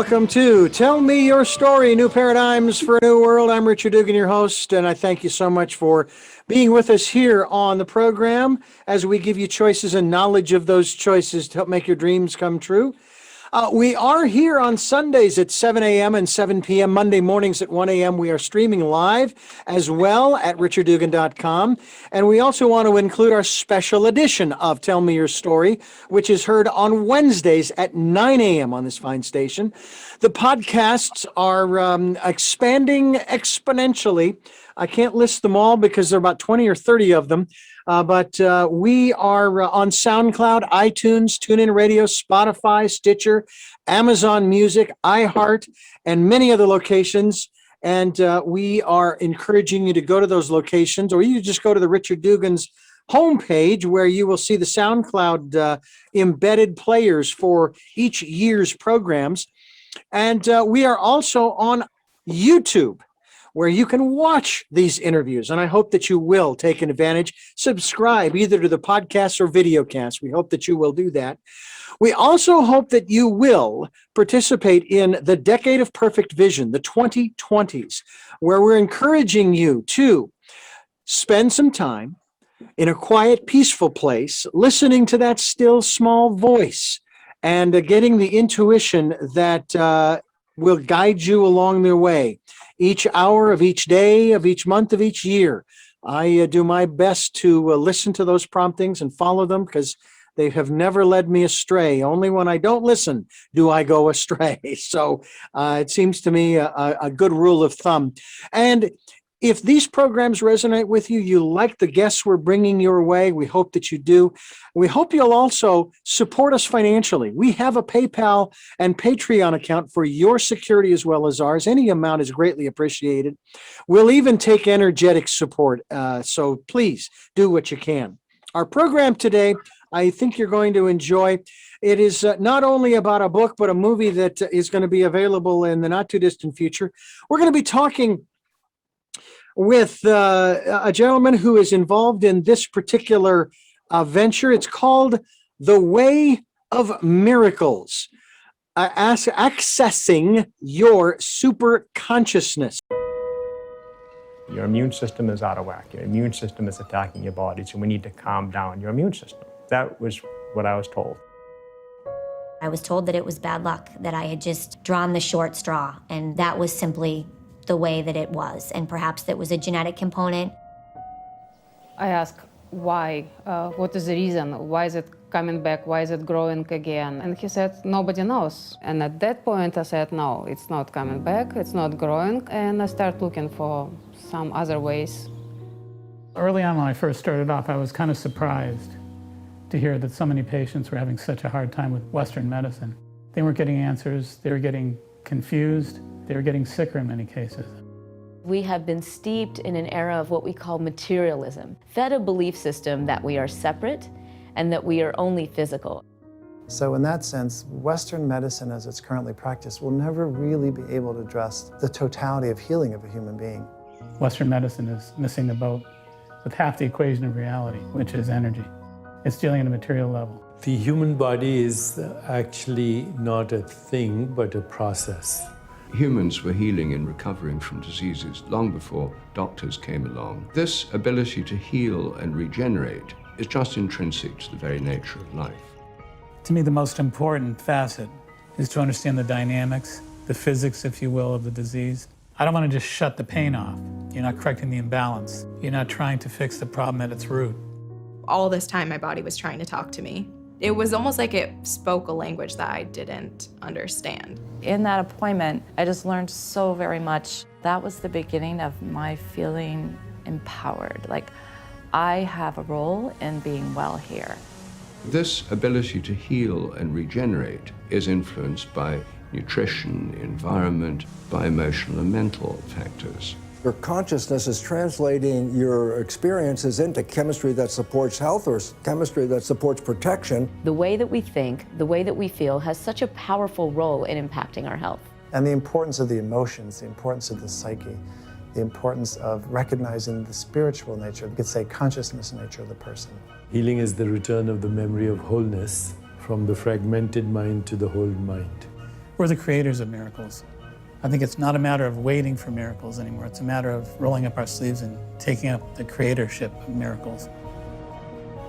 Welcome to Tell Me Your Story, New Paradigms for a New World. I'm Richard Dugan, your host, and I thank you so much for being with us here on the program as we give you choices and knowledge of those choices to help make your dreams come true. We are here on Sundays at 7 a.m. and 7 p.m. Monday mornings at 1 a.m. We are streaming live as well at richarddugan.com. And we also want to include our special edition of Tell Me Your Story, which is heard on Wednesdays at 9 a.m. on this fine station. The podcasts are expanding exponentially. I can't list them all because there are about 20 or 30 of them. But we are on SoundCloud, iTunes, TuneIn Radio, Spotify, Stitcher, Amazon Music, iHeart, and many other locations. And we are encouraging you to go to those locations, or you just go to the Richard Dugan's homepage where you will see the SoundCloud embedded players for each year's programs. And we are also on YouTube, where you can watch these interviews. And I hope that you will take advantage. Subscribe either to the podcast or videocast. We hope that you will do that. We also hope that you will participate in the Decade of Perfect Vision, the 2020s, where we're encouraging you to spend some time in a quiet, peaceful place, listening to that still small voice and getting the intuition that will guide you along their way. Each hour of each day, of each month, of each year, I do my best to listen to those promptings and follow them because they have never led me astray. Only when I don't listen do I go astray. So it seems to me a good rule of thumb. And if these programs resonate with you, you like the guests we're bringing your way, we hope that you do. We hope you'll also support us financially. We have a PayPal and Patreon account for your security as well as ours. Any amount is greatly appreciated. We'll even take energetic support, so please do what you can. Our program today, I think you're going to enjoy. It is not only about a book, but a movie that is going to be available in the not too distant future. We're going to be talking with a gentleman who is involved in this particular venture. It's called The Way of Miracles, accessing your super consciousness. Your immune system is out of whack. Your immune system is attacking your body, so we need to calm down your immune system. That was what I was told. I was told that it was bad luck, that I had just drawn the short straw, and that was simply the way that it was, and perhaps that was a genetic component. I asked why, what is the reason, why is it coming back, why is it growing again? And he said, nobody knows. And at that point I said, no, it's not coming back, it's not growing, and I started looking for some other ways. Early on when I first started off, I was kind of surprised to hear that so many patients were having such a hard time with Western medicine. They weren't getting answers, they were getting confused, they were getting sicker in many cases. We have been steeped in an era of what we call materialism, fed a belief system that we are separate and that we are only physical. So in that sense, Western medicine as it's currently practiced will never really be able to address the totality of healing of a human being. Western medicine is missing the boat with half the equation of reality, which is energy. It's dealing at a material level. The human body is actually not a thing, but a process. Humans were healing and recovering from diseases long before doctors came along. This ability to heal and regenerate is just intrinsic to the very nature of life. To me, the most important facet is to understand the dynamics, the physics, if you will, of the disease. I don't want to just shut the pain off. You're not correcting the imbalance. You're not trying to fix the problem at its root. All this time, my body was trying to talk to me. It was almost like it spoke a language that I didn't understand. In that appointment, I just learned so very much. That was the beginning of my feeling empowered. Like, I have a role in being well here. This ability to heal and regenerate is influenced by nutrition, environment, by emotional and mental factors. Your consciousness is translating your experiences into chemistry that supports health or chemistry that supports protection. The way that we think, the way that we feel has such a powerful role in impacting our health. And the importance of the emotions, the importance of the psyche, the importance of recognizing the spiritual nature, you could say consciousness nature of the person. Healing is the return of the memory of wholeness from the fragmented mind to the whole mind. We're the creators of miracles. I think it's not a matter of waiting for miracles anymore. It's a matter of rolling up our sleeves and taking up the creatorship of miracles.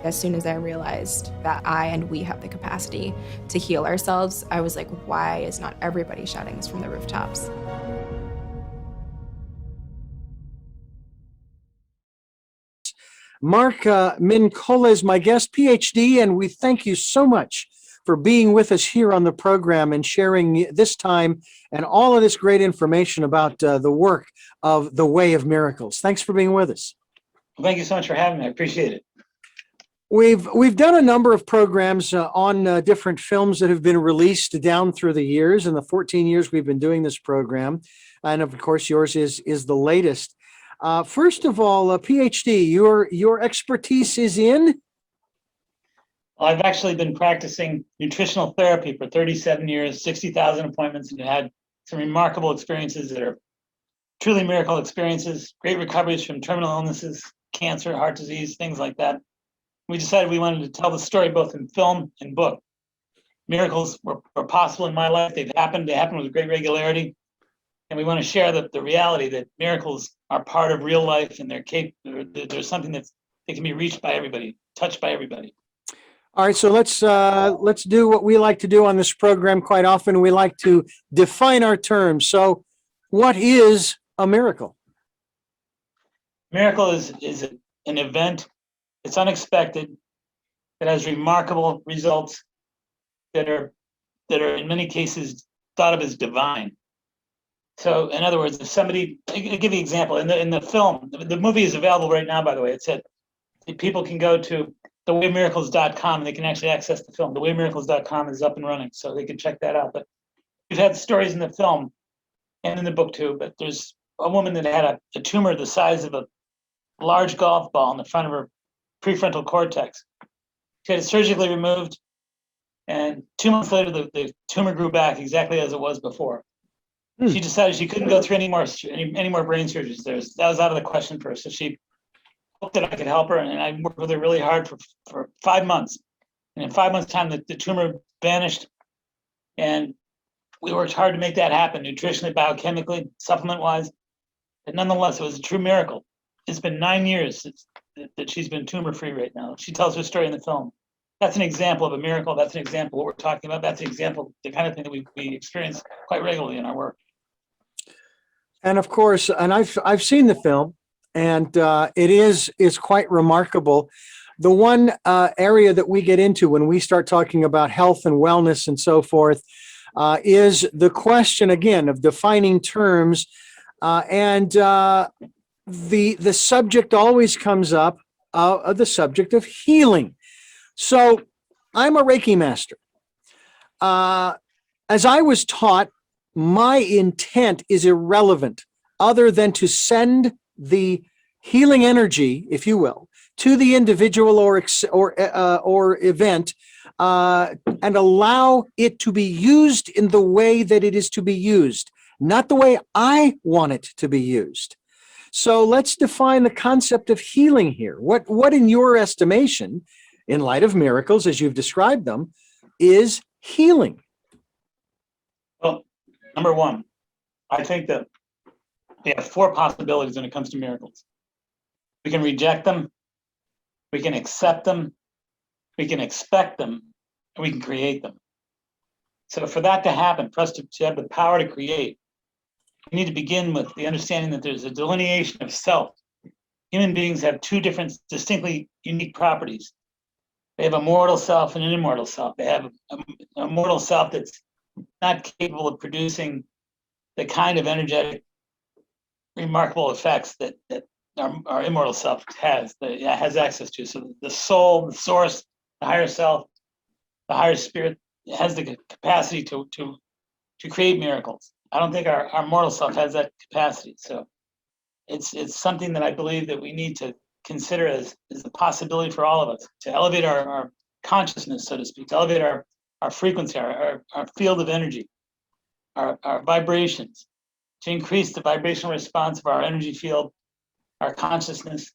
As soon as I realized that I and we have the capacity to heal ourselves, I was like, why is not everybody shouting this from the rooftops? Mark Mincolla is my guest, PhD, and we thank you so much for being with us here on the program and sharing this time and all of this great information about the work of the Way of Miracles. Thanks for being with us. Well, thank you so much for having me. I appreciate it. We've done a number of programs on different films that have been released down through the years, in the 14 years we've been doing this program, and of course yours is the latest. First of all, PhD, your expertise is in? I've actually been practicing nutritional therapy for 37 years, 60,000 appointments, and had some remarkable experiences that are truly miracle experiences, great recoveries from terminal illnesses, cancer, heart disease, things like that. We decided we wanted to tell the story both in film and book. Miracles were possible in my life. They've happened. They happen with great regularity. And we want to share the reality that miracles are part of real life, and there's something that can be reached by everybody, touched by everybody. All right, so let's do what we like to do on this program quite often. We like to define our terms. So what is a miracle? Miracle is an event. It's unexpected. It has remarkable results that are in many cases thought of as divine. So, in other words, if somebody, I'll give you an example. In the film, the movie is available right now, by the way. It said people can go to thewayofmiracles.com and they can actually access the film. Thewayofmiracles.com is up and running, so they can check that out. But we've had stories in the film and in the book too. But there's a woman that had a tumor the size of a large golf ball in the front of her prefrontal cortex. She had it surgically removed, and 2 months later, the tumor grew back exactly as it was before. She decided she couldn't go through any more brain surgeries. That was out of the question for her. So she hoped that I could help her, and I worked with her really hard for 5 months. And in 5 months' time, the tumor vanished, and we worked hard to make that happen, nutritionally, biochemically, supplement-wise. But nonetheless, it was a true miracle. It's been 9 years that she's been tumor-free right now. She tells her story in the film. That's an example of a miracle. That's an example of what we're talking about. That's an example of the kind of thing that we experience quite regularly in our work. And of course, and I've seen the film, and it's quite remarkable. The one area that we get into when we start talking about health and wellness and so forth is the question again of defining terms, and the subject always comes up of the subject of healing. So I'm a Reiki master. As I was taught, my intent is irrelevant other than to send the healing energy, if you will, to the individual or event, and allow it to be used in the way that it is to be used, not the way I want it to be used. So let's define the concept of healing here. What in your estimation, in light of miracles, as you've described them, is healing? Well, number one, I think that we have 4 possibilities when it comes to miracles. We can reject them, we can accept them, we can expect them, and we can create them. So for that to happen, for us to have the power to create, we need to begin with the understanding that there's a delineation of self. Human beings have 2 different, distinctly unique properties. They have a mortal self and an immortal self. They have a mortal self that's not capable of producing the kind of energetic, remarkable effects that our immortal self has access to. So the soul, the source, the higher self, the higher spirit has the capacity to create miracles. I don't think our mortal self has that capacity. So it's something that I believe that we need to consider as a possibility for all of us to elevate our consciousness, so to speak, to elevate our frequency, our field of energy, our vibrations, to increase the vibrational response of our energy field, our consciousness,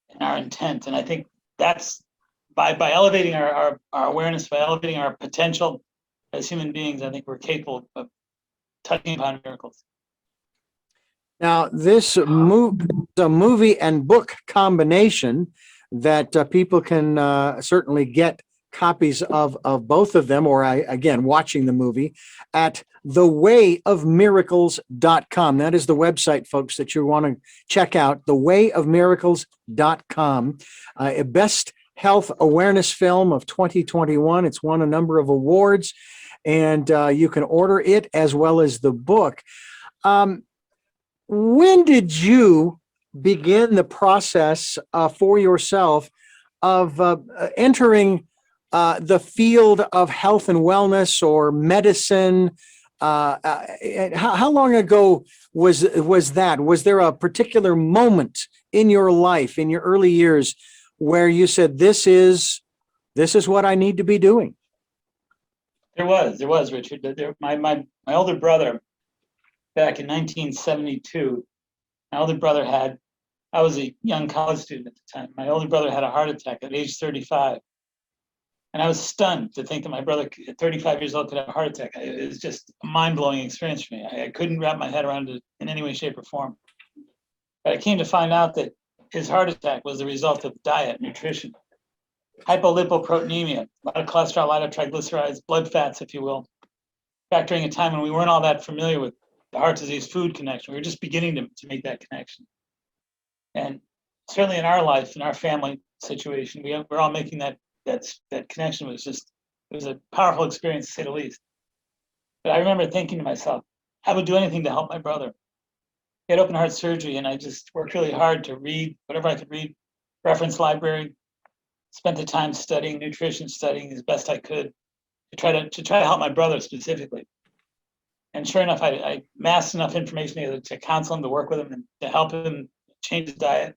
and our intent. And I think that's by elevating our awareness, by elevating our potential, as human beings, I think we're capable of touching upon miracles. Now, this the movie and book combination that people can certainly get copies of both of them, or again, watching the movie at thewayofmiracles.com. That is the website, folks, that you want to check out, thewayofmiracles.com. A best health awareness film of 2021. It's won a number of awards, and you can order it as well as the book. When did you begin the process for yourself of entering the field of health and wellness or medicine? How long ago was that? Was there a particular moment in your life, in your early years, where you said, "This is what I need to be doing"? There was, Richard. My older brother, back in 1972, my older brother I was a young college student at the time. My older brother had a heart attack at age 35. And I was stunned to think that my brother at 35 years old could have a heart attack. It was just a mind-blowing experience for me. I couldn't wrap my head around it in any way, shape, or form. But I came to find out that his heart attack was the result of diet, nutrition, hypolipoproteinemia, a lot of cholesterol, a lot of triglycerides, blood fats, if you will. Back during a time when we weren't all that familiar with the heart disease food connection. We were just beginning to make that connection. And certainly in our life, in our family situation, we're all making that connection. It was a powerful experience, to say the least. But I remember thinking to myself, I would do anything to help my brother. He had open heart surgery, and I just worked really hard to read whatever I could read, reference library, spent the time studying nutrition, studying as best I could to try to help my brother specifically. And sure enough, I amassed enough information together to counsel him, to work with him, and to help him change his diet,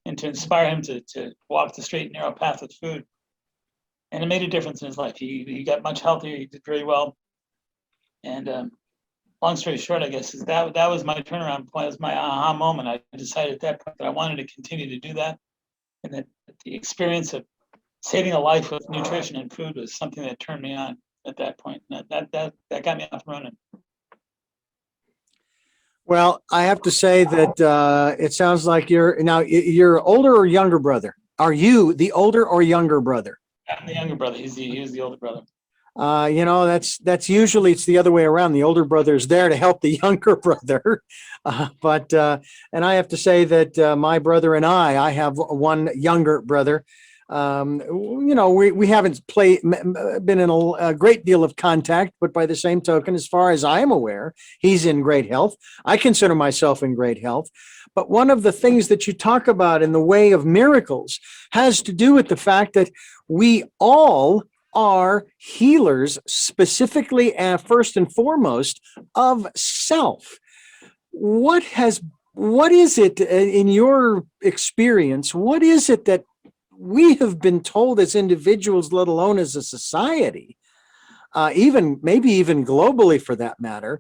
and to inspire him to walk the straight and narrow path with food. And it made a difference in his life. He got much healthier. He did very well. And long story short, I guess, is that was my turnaround point. It was my aha moment. I decided at that point that I wanted to continue to do that, and that the experience of saving a life with nutrition and food was something that turned me on at that point. And that got me off and running. Well, I have to say that it sounds like you're older or younger brother. Are you the older or younger brother? I'm the younger brother. He was the older brother. That's usually, it's the other way around. The older brother is there to help the younger brother. And I have to say that my brother and I have one younger brother. We haven't been in a great deal of contact, but by the same token, as far as I am aware, he's in great health. I consider myself in great health. But one of the things that you talk about in the way of miracles has to do with the fact that we all are healers, specifically and first and foremost of self. What is it in your experience? What is it that we have been told as individuals, let alone as a society, maybe even globally for that matter,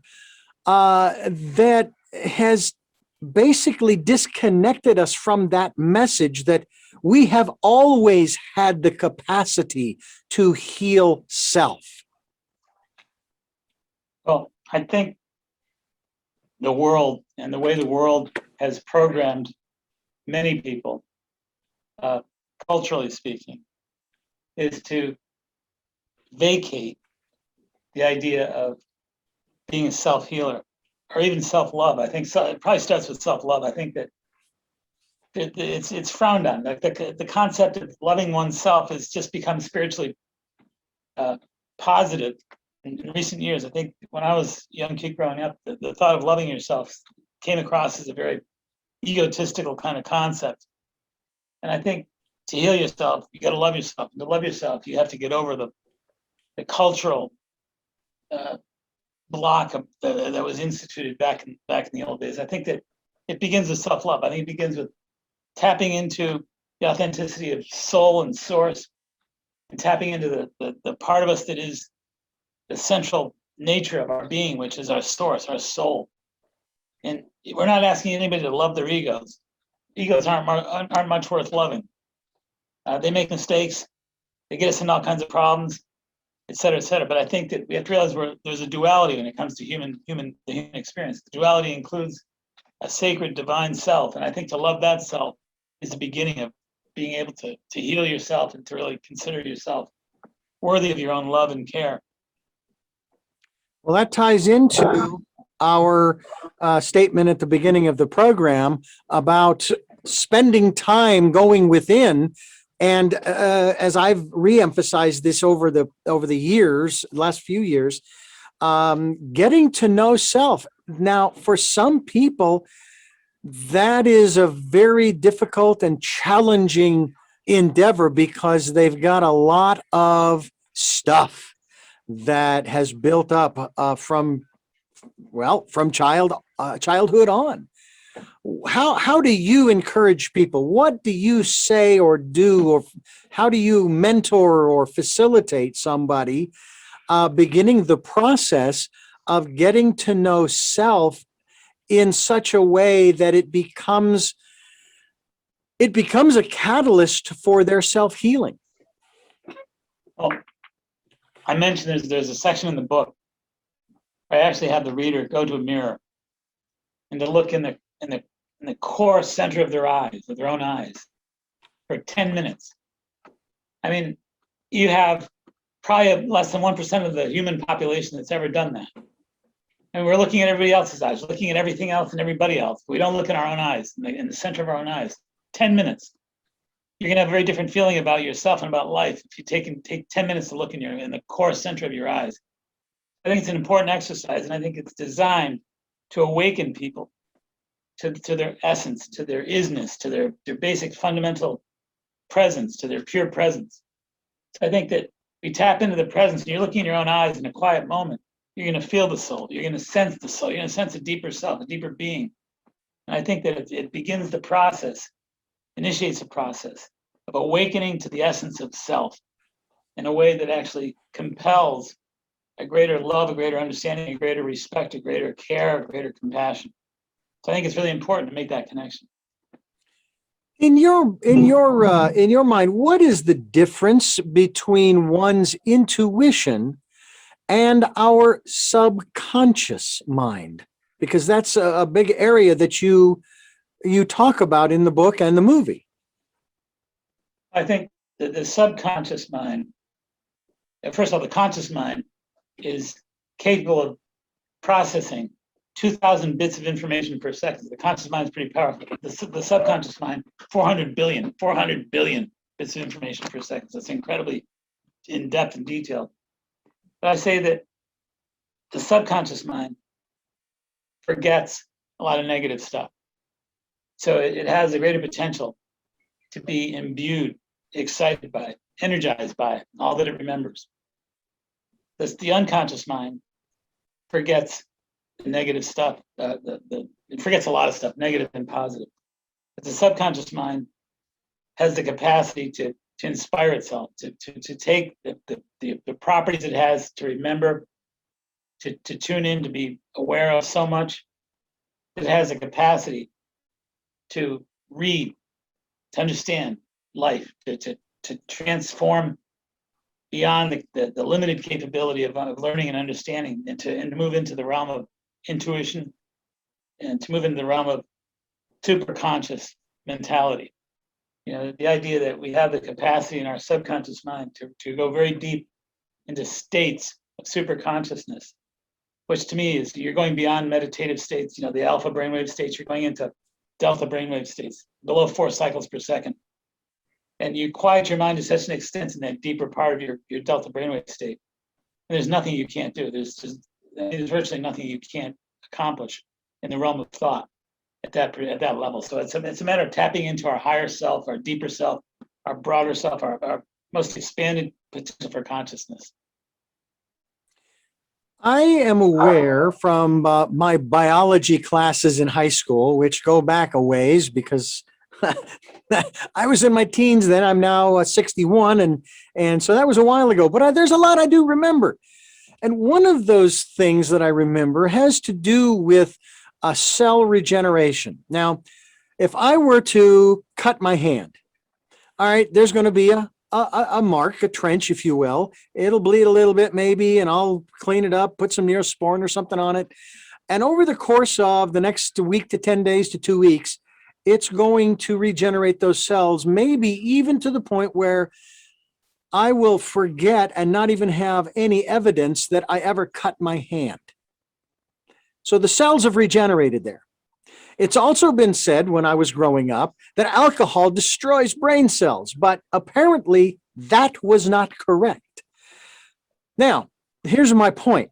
that has basically disconnected us from that message that we have always had the capacity to heal self? Well, I think the world and the way the world has programmed many people, culturally speaking, is to vacate the idea of being a self-healer or even self-love. I think it probably starts with self-love. I think that it's frowned on. Like the concept of loving oneself has just become spiritually positive in recent years. I think when I was a young kid growing up, the thought of loving yourself came across as a very egotistical kind of concept. And I think to heal yourself, you got to love yourself. And to love yourself, you have to get over the cultural block that was instituted back in the old days. I think that it begins with self-love. I think it begins with tapping into the authenticity of soul and source, and tapping into the part of us that is the central nature of our being, which is our source, our soul. And we're not asking anybody to love their egos. Egos aren't much worth loving. They make mistakes. They get us in all kinds of problems. et cetera, et cetera. But I think that we have to realize there's a duality when it comes to the human experience. The duality includes a sacred divine self. And I think to love that self is the beginning of being able to heal yourself and to really consider yourself worthy of your own love and care. Well, that ties into our statement at the beginning of the program about spending time going within. And as I've reemphasized this over the last few years, getting to know self. Now, for some people, that is a very difficult and challenging endeavor because they've got a lot of stuff that has built up from childhood on. How do you encourage people? What do you say or do, or how do you mentor or facilitate somebody beginning the process of getting to know self in such a way that it becomes a catalyst for their self-healing? Well, I mentioned there's a section in the book where I actually have the reader go to a mirror and to look in the core center of their eyes, of their own eyes, for 10 minutes. I mean, you have probably less than 1% of the human population that's ever done that. And we're looking at everybody else's eyes, we're looking at everything else and everybody else. We don't look in our own eyes, in the center of our own eyes. 10 minutes. You're gonna have a very different feeling about yourself and about life if you take 10 minutes to look in the core center of your eyes. I think it's an important exercise, and I think it's designed to awaken people to their essence, to their isness, to their basic fundamental presence, to their pure presence. So I think that we tap into the presence, and you're looking in your own eyes in a quiet moment, you're going to feel the soul, you're going to sense the soul, you're going to sense a deeper self, a deeper being. And I think that it begins the process, initiates the process of awakening to the essence of self in a way that actually compels a greater love, a greater understanding, a greater respect, a greater care, a greater compassion. So I think it's really important to make that connection. In your mind, what is the difference between one's intuition and our subconscious mind? Because that's a big area that you talk about in the book and the movie. I think that the subconscious mind, first of all, the conscious mind is capable of processing 2,000 bits of information per second. The conscious mind is pretty powerful. The subconscious mind, 400 billion bits of information per second. So it's incredibly in-depth and detailed. But I say that the subconscious mind forgets a lot of negative stuff. So it has a greater potential to be imbued, excited by, energized by all that it remembers. The unconscious mind forgets the negative stuff. It forgets a lot of stuff, negative and positive. But the subconscious mind has the capacity to inspire itself, to take the properties it has, to remember, to tune in, to be aware of so much. It has a capacity to read, to understand life, to transform beyond the limited capability of learning and understanding, and to move into the realm of intuition, and to move into the realm of superconscious mentality. You know, the idea that we have the capacity in our subconscious mind to go very deep into states of superconsciousness, which to me is, you're going beyond meditative states, the alpha brainwave states, you're going into delta brainwave states, below 4 cycles per second. And you quiet your mind to such an extent in that deeper part of your delta brainwave state. And there's nothing you can't do. There's virtually nothing you can't accomplish in the realm of thought at that level. So it's a matter of tapping into our higher self, our deeper self, our broader self, our most expanded potential for consciousness. I am aware from my biology classes in high school, which go back a ways because I was in my teens then. I'm now 61, and so that was a while ago. But there's a lot I do remember. And one of those things that I remember has to do with cell regeneration. Now, if I were to cut my hand, all right, there's going to be a mark, a trench, if you will. It'll bleed a little bit maybe, and I'll clean it up, put some Neosporin or something on it. And over the course of the next week to 10 days to 2 weeks, it's going to regenerate those cells, maybe even to the point where I will forget and not even have any evidence that I ever cut my hand. So the cells have regenerated there. It's also been said when I was growing up that alcohol destroys brain cells, but apparently that was not correct. Now, here's my point.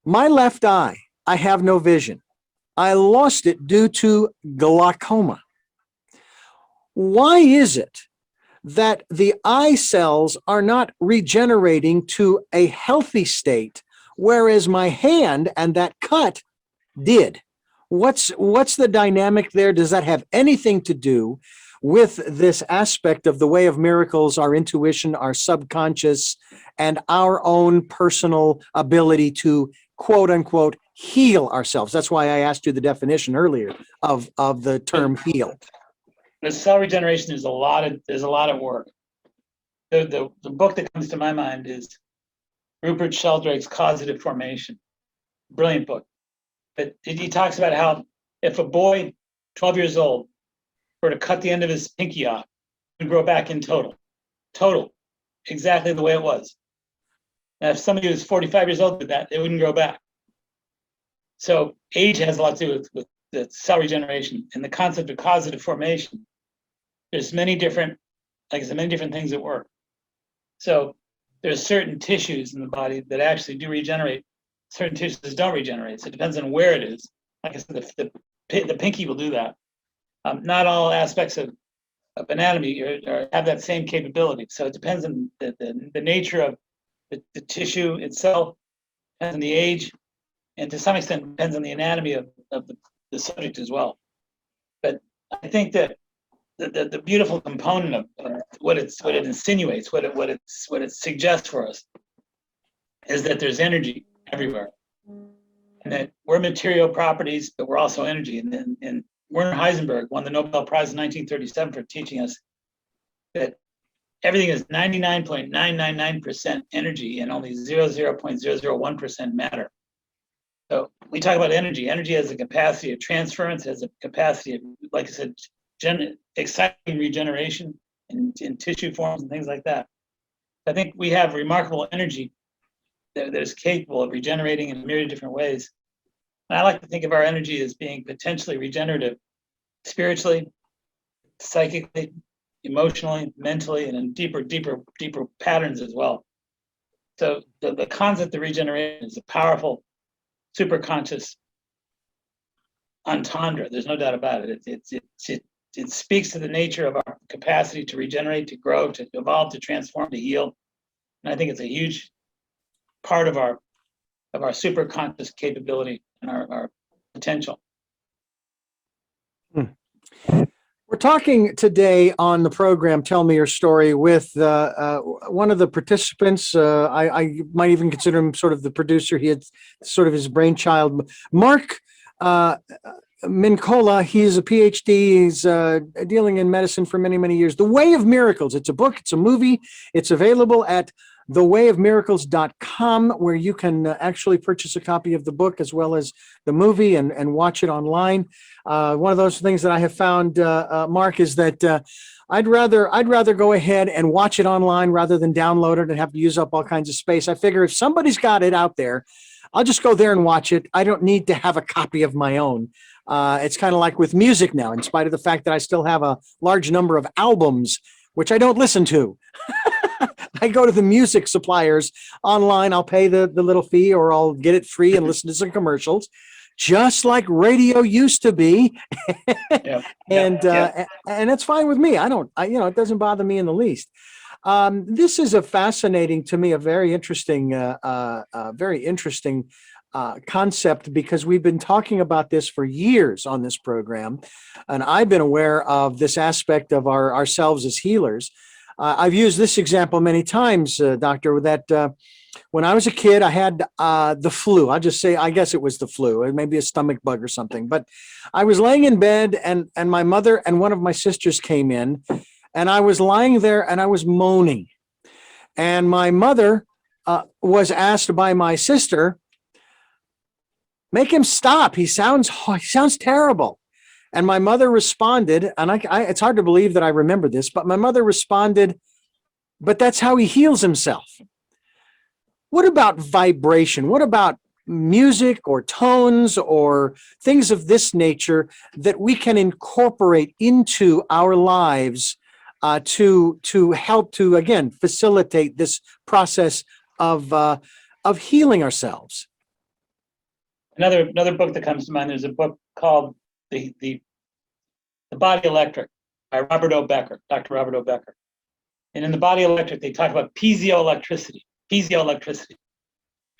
My left eye, I have no vision. I lost it due to glaucoma. Why is it that the eye cells are not regenerating to a healthy state, whereas my hand and that cut did? What's the dynamic there? Does that have anything to do with this aspect of the way of miracles, our intuition, our subconscious, and our own personal ability to, quote unquote, heal ourselves? That's why I asked you the definition earlier of the term heal. The cell regeneration, there's a lot of work. The book that comes to my mind is Rupert Sheldrake's Causative Formation. Brilliant book. But he talks about how if a boy, 12 years old, were to cut the end of his pinky off, it would grow back in total, exactly the way it was. And if somebody who's 45 years old did that, it wouldn't grow back. So age has a lot to do with the cell regeneration and the concept of causative formation. There's many different, like I said, many different things at work. So there's certain tissues in the body that actually do regenerate. Certain tissues don't regenerate. So it depends on where it is. Like I said, the pinky will do that. Not all aspects of anatomy have that same capability. So it depends on the nature of the tissue itself, depends on the age, and to some extent depends on the anatomy of the subject as well. But I think that the beautiful component of what it insinuates, what it suggests for us, is that there's energy everywhere, and that we're material properties, but we're also energy. And Werner Heisenberg won the Nobel Prize in 1937 for teaching us that everything is 99.999% energy and only 0.001% matter. So we talk about energy. Energy has a capacity of transference, has a capacity of, like I said, exciting regeneration in tissue forms and things like that. I think we have remarkable energy that is capable of regenerating in a myriad of different ways. And I like to think of our energy as being potentially regenerative, spiritually, psychically, emotionally, mentally, and in deeper patterns as well. So the concept of regeneration is a powerful, superconscious entendre. There's no doubt about it. It speaks to the nature of our capacity to regenerate, to grow, to evolve, to transform, to heal. And I think it's a huge part of our superconscious capability and our potential. We're talking today on the program, Tell Me Your Story, with one of the participants. I might even consider him sort of the producer. He had sort of his brainchild, Mark Mincolla. He's a PhD. He's dealing in medicine for many, many years. The Way of Miracles. It's a book. It's a movie. It's available at thewayofmiracles.com, where you can actually purchase a copy of the book as well as the movie and watch it online. One of those things that I have found, Mark, is that I'd rather go ahead and watch it online rather than download it and have to use up all kinds of space. I figure if somebody's got it out there, I'll just go there and watch it. I don't need to have a copy of my own. It's kind of like with music now, in spite of the fact that I still have a large number of albums, which I don't listen to. I go to the music suppliers online. I'll pay the little fee, or I'll get it free and listen to some commercials, just like radio used to be. And it's fine with me. It doesn't bother me in the least. This is a fascinating, to me, a very interesting concept, because we've been talking about this for years on this program, and I've been aware of this aspect of ourselves as healers. I've used this example many times, Doctor, that when I was a kid, I had the flu. I'll just say, I guess it was the flu, or maybe a stomach bug or something. But I was laying in bed, and my mother and one of my sisters came in, And I was lying there and I was moaning. And my mother was asked by my sister, make him stop. He sounds terrible. And my mother responded, and it's hard to believe that I remember this, but my mother responded, but that's how he heals himself. What about vibration? What about music or tones or things of this nature that we can incorporate into our lives to help to, again, facilitate this process of healing ourselves? Another book that comes to mind, there's a book called The Body Electric by Robert O. Becker, Dr. Robert O. Becker. And in The Body Electric, they talk about piezoelectricity.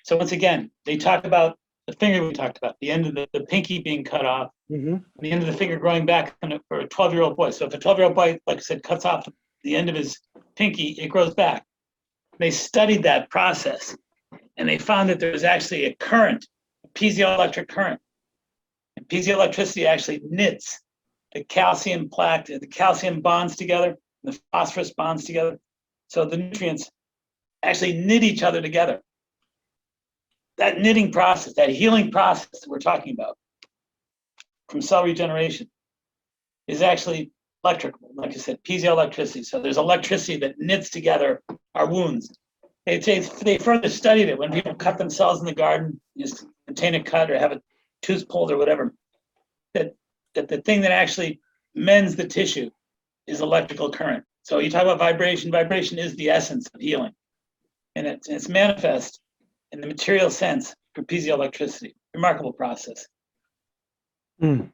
So once again, they talk about the finger we talked about, the end of the pinky being cut off, the end of the finger growing back for a 12-year-old boy. So if a 12-year-old boy, like I said, cuts off the end of his pinky, it grows back. They studied that process, and they found that there was actually a current, a piezoelectric current. And piezoelectricity actually knits the calcium plaque, the calcium bonds together, the phosphorus bonds together. So the nutrients actually knit each other together. That knitting process, that healing process that we're talking about from cell regeneration is actually electrical, like I said, piezoelectricity. So there's electricity that knits together our wounds. They further studied it when people cut themselves in the garden, just contain a cut or have a tooth pulled or whatever, that the thing that actually mends the tissue is electrical current. So you talk about vibration. Vibration is the essence of healing. And it's manifest in the material sense for piezoelectricity. Remarkable process. And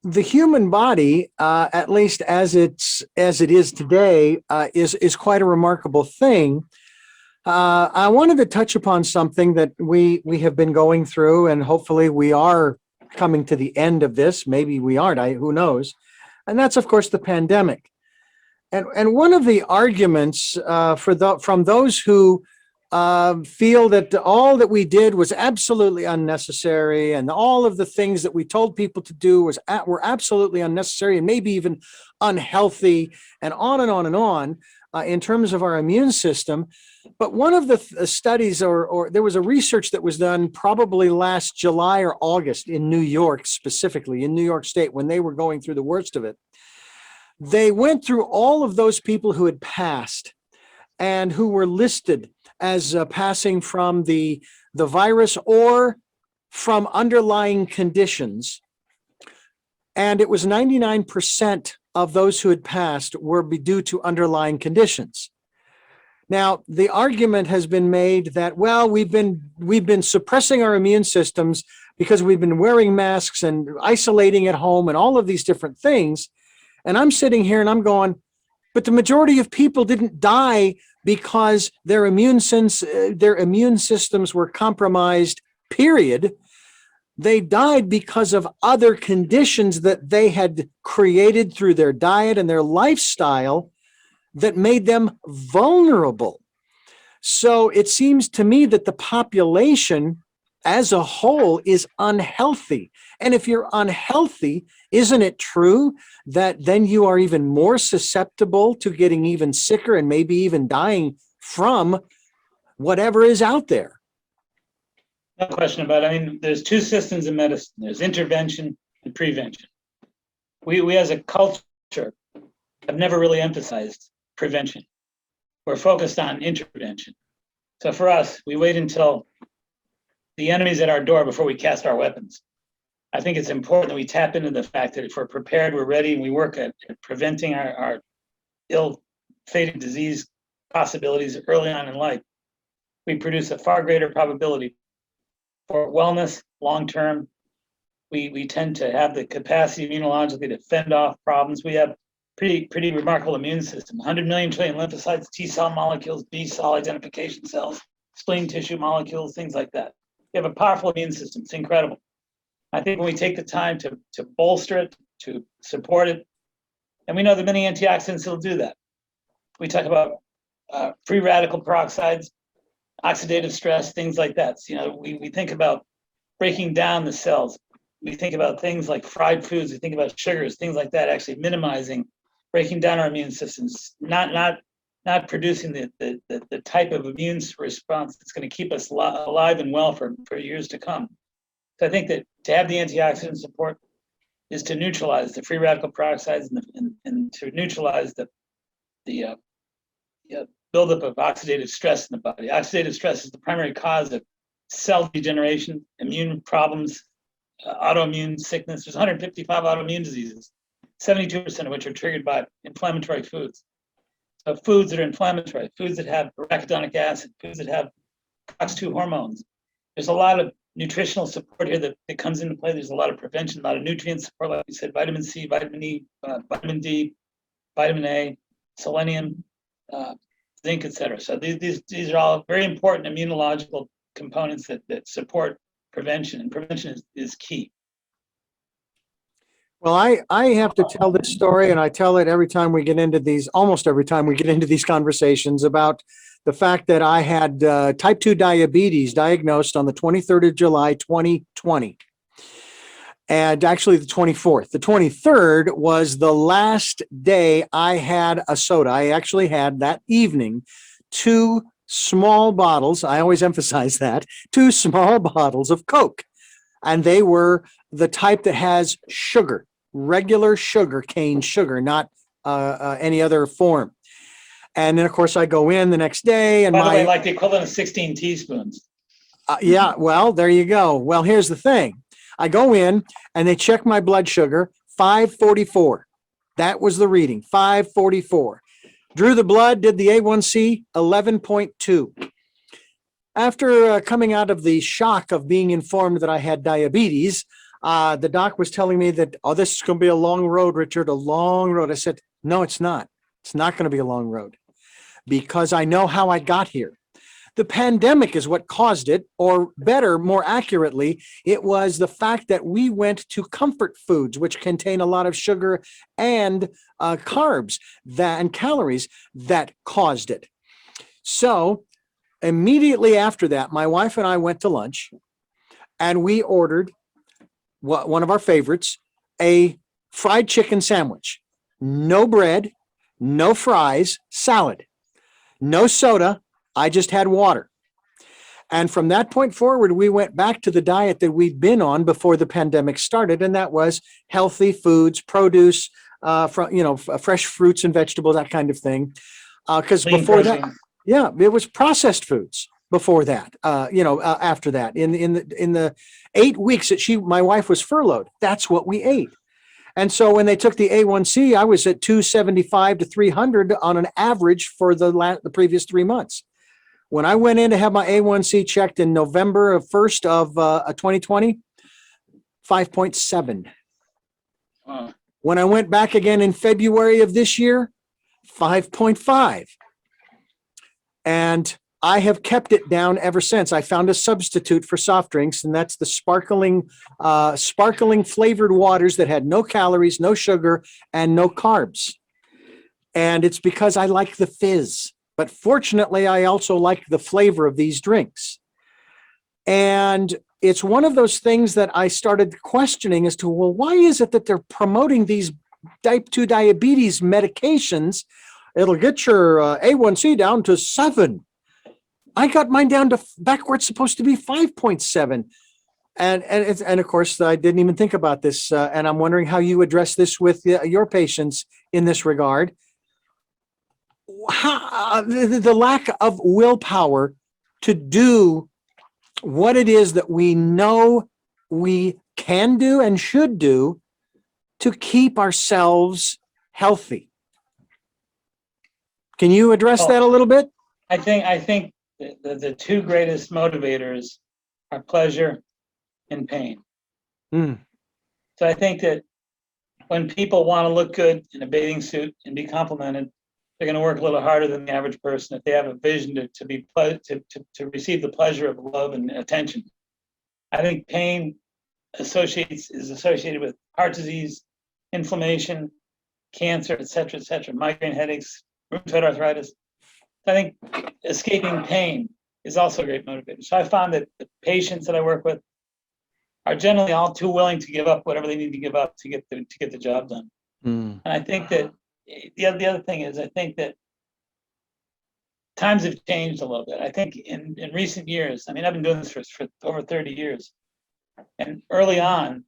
the human body, at least as it is today, is quite a remarkable thing. I wanted to touch upon something that we have been going through, and hopefully we are coming to the end of this. Maybe we aren't. Who knows? And that's, of course, the pandemic. And one of the arguments from those who feel that all that we did was absolutely unnecessary, and all of the things that we told people to do were absolutely unnecessary and maybe even unhealthy, and on and on and on in terms of our immune system. But one of the studies, or there was a research that was done probably last July or August in New York, specifically in New York State, when they were going through the worst of it. They went through all of those people who had passed and who were listed as passing from the virus or from underlying conditions. And it was 99% of those who had passed were due to underlying conditions. Now, the argument has been made that, well, we've been suppressing our immune systems because we've been wearing masks and isolating at home and all of these different things. And I'm sitting here and I'm going, but the majority of people didn't die because their immune systems were compromised, period. They died because of other conditions that they had created through their diet and their lifestyle that made them vulnerable. So it seems to me that the population as a whole is unhealthy. And if you're unhealthy, isn't it true that then you are even more susceptible to getting even sicker and maybe even dying from whatever is out there? No question about it. I mean, there's two systems in medicine. There's intervention and prevention. We as a culture have never really emphasized prevention. We're focused on intervention. So for us, we wait until the enemy's at our door before we cast our weapons. I think it's important that we tap into the fact that if we're prepared, we're ready, and we work at preventing our ill-fated disease possibilities early on in life, we produce a far greater probability for wellness long-term. We tend to have the capacity immunologically to fend off problems. We have pretty remarkable immune system, 100 million trillion lymphocytes, T cell molecules, B cell identification cells, spleen tissue molecules, things like that. We have a powerful immune system. It's incredible. I think when we take the time to bolster it, to support it, and we know that many antioxidants will do that. We talk about free radical peroxides, oxidative stress, things like that. So, we think about breaking down the cells. We think about things like fried foods. We think about sugars, things like that, actually minimizing breaking down our immune systems, not producing the type of immune response that's going to keep us alive and well for years to come. So I think that to have the antioxidant support is to neutralize the free radical peroxides and to neutralize the buildup of oxidative stress in the body. Oxidative stress is the primary cause of cell degeneration, immune problems, autoimmune sickness. There's 155 autoimmune diseases, 72% of which are triggered by inflammatory foods. So foods that are inflammatory, foods that have arachidonic acid, foods that have COX-2 hormones. There's a lot of nutritional support here that comes into play. There's a lot of prevention, a lot of nutrient support, like you said, vitamin C, vitamin E, vitamin D, vitamin A, selenium, zinc, etc. So these are all very important immunological components that support prevention, and prevention is key. Well, I have to tell this story, and I tell it every time we get into these, almost every time we get into these conversations, about the fact that I had type 2 diabetes diagnosed on the 23rd of July, 2020. And actually the 24th. The 23rd was the last day I had a soda. I actually had that evening 2 small bottles, I always emphasize that, 2 small bottles of Coke. And they were the type that has sugar, regular sugar, cane sugar, not any other form. And then, of course, I go in the next day. And by the way, like the equivalent of 16 teaspoons. Yeah, well, there you go. Well, here's the thing. I go in and they check my blood sugar, 544. That was the reading, 544. Drew the blood, did the A1C, 11.2. After coming out of the shock of being informed that I had diabetes, the doc was telling me that, oh, this is going to be a long road, Richard, a long road. I said, no, it's not. It's not going to be a long road because I know how I got here. The pandemic is what caused it, or better, more accurately, it was the fact that we went to comfort foods, which contain a lot of sugar and carbs and calories that caused it. So immediately after that, my wife and I went to lunch and we ordered one of our favorites, a fried chicken sandwich. No bread, no fries, salad, no soda. I just had water. And from that point forward, we went back to the diet that we'd been on before the pandemic started. And that was healthy foods, produce, fresh fruits and vegetables, that kind of thing. Because before that, yeah, it was processed foods before that, after that, in the 8 weeks that my wife was furloughed, that's what we ate. And so when they took the A1C, I was at 275 to 300 on an average for the previous 3 months. When I went in to have my A1C checked in November 1st of 2020, 5.7. When I went back again in February of this year, 5.5. And I have kept it down ever since. I found a substitute for soft drinks, and that's the sparkling flavored waters that had no calories, no sugar, and no carbs. And it's because I like the fizz. But fortunately, I also like the flavor of these drinks. And it's one of those things that I started questioning as to, well, why is it that they're promoting these type 2 diabetes medications? It'll get your A1C down to 7. I got mine down to back where it's supposed to be 5.7. And of course, I didn't even think about this. And I'm wondering how you address this with your patients in this regard. The lack of willpower to do what it is that we know we can do and should do to keep ourselves healthy. Can you address that a little bit? I think the 2 greatest motivators are pleasure and pain. So I think that when people want to look good in a bathing suit and be complimented, they're going to work a little harder than the average person if they have a vision to receive the pleasure of love and attention. I think pain is associated with heart disease, inflammation, cancer, et cetera, migraine headaches, rheumatoid arthritis. I think escaping pain is also a great motivator. So I found that the patients that I work with are generally all too willing to give up whatever they need to give up to get the job done. And I think that the other thing is, I think that times have changed a little bit. I think in recent years, I mean, I've been doing this for over 30 years. And early on,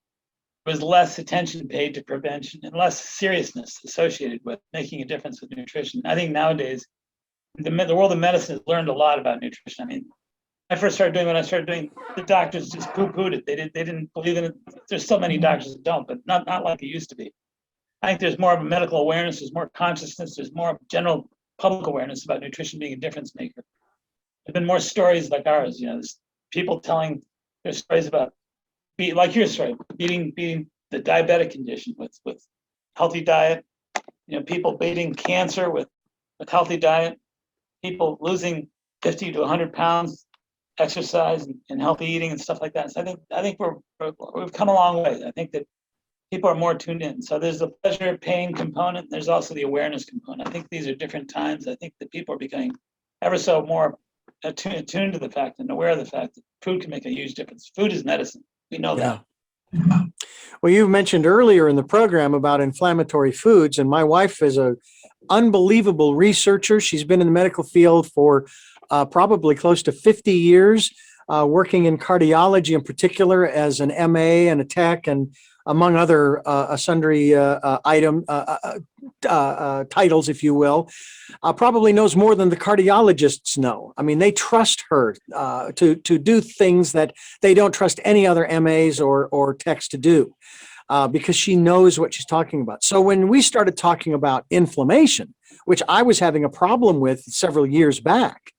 there was less attention paid to prevention and less seriousness associated with making a difference with nutrition. I think nowadays, the world of medicine has learned a lot about nutrition. I mean, I first started doing what I started doing, the doctors just poo-pooed it. They didn't believe in it. There's still many doctors that don't, but not like it used to be. I think there's more of a medical awareness, there's more consciousness, there's more general public awareness about nutrition being a difference maker. There've been more stories like ours, you know, there's people telling their stories about, like your story, beating the diabetic condition with healthy diet, you know, people beating cancer with healthy diet, people losing 50 to 100 pounds, exercise and healthy eating and stuff like that. So I think we've come a long way. I think that people are more tuned in. So there's the pleasure pain component. There's also the awareness component. I think these are different times. I think that people are becoming ever so more attuned to the fact and aware of the fact that food can make a huge difference. Food is medicine. We know that. Well, you mentioned earlier in the program about inflammatory foods, and my wife is an unbelievable researcher. She's been in the medical field for probably close to 50 years, working in cardiology in particular as an MA and a tech, and among other sundry titles, if you will, probably knows more than the cardiologists know. I mean, they trust her to do things that they don't trust any other MAs or techs to do, because she knows what she's talking about. So when we started talking about inflammation, which I was having a problem with several years back,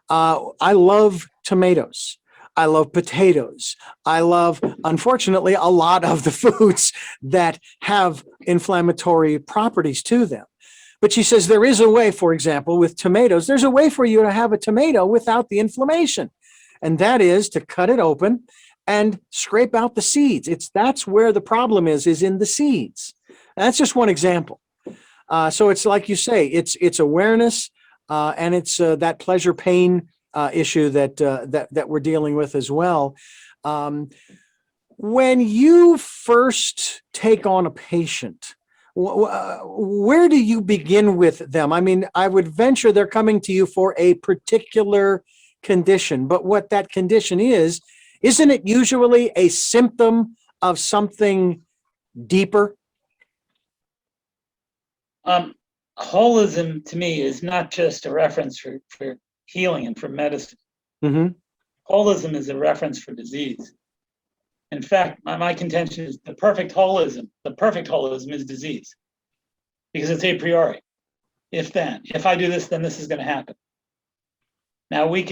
I love tomatoes. I love potatoes. I love, unfortunately, a lot of the foods that have inflammatory properties to them. But she says there is a way, for example, with tomatoes, there's a way for you to have a tomato without the inflammation. And that is to cut it open and scrape out the seeds. That's where the problem is in the seeds. And that's just one example. So it's like you say, it's awareness, and it's that pleasure pain issue that we're dealing with as well. When you first take on a patient, where do you begin with them? I mean, I would venture they're coming to you for a particular condition, but what that condition is, isn't it usually a symptom of something deeper? Holism to me is not just a reference for healing and for medicine. Mm-hmm. Holism is a reference for disease. In fact, my contention is the perfect holism is disease, because it's a priori. If I do this, then this is going to happen. Now we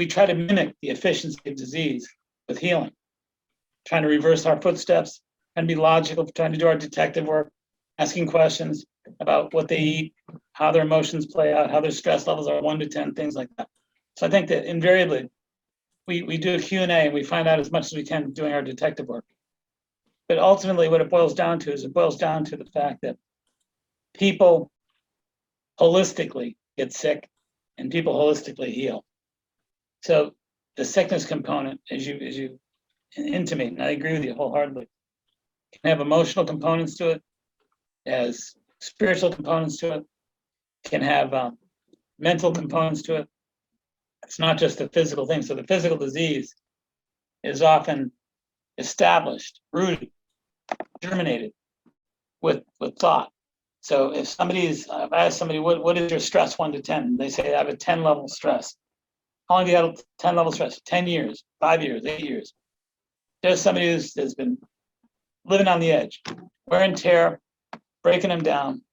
try to mimic the efficiency of disease with healing, trying to reverse our footsteps and be logical, trying to do our detective work, asking questions about what they eat, how their emotions play out, how their stress levels are 1 to 10, things like that. So I think that invariably we do a Q&A and we find out as much as we can doing our detective work. But ultimately what it boils down to is the fact that people holistically get sick and people holistically heal. So the sickness component, as you intimate, and I agree with you wholeheartedly, can have emotional components to it, has spiritual components to it, can have mental components to it. It's not just a physical thing. So the physical disease is often established, rooted, germinated with thought. So if I ask somebody, what is your stress 1 to 10? They say, I have a 10 level stress. How long do you have 10 level stress? 10 years, 5 years, 8 years. There's somebody who's been living on the edge, wear and tear, breaking them down.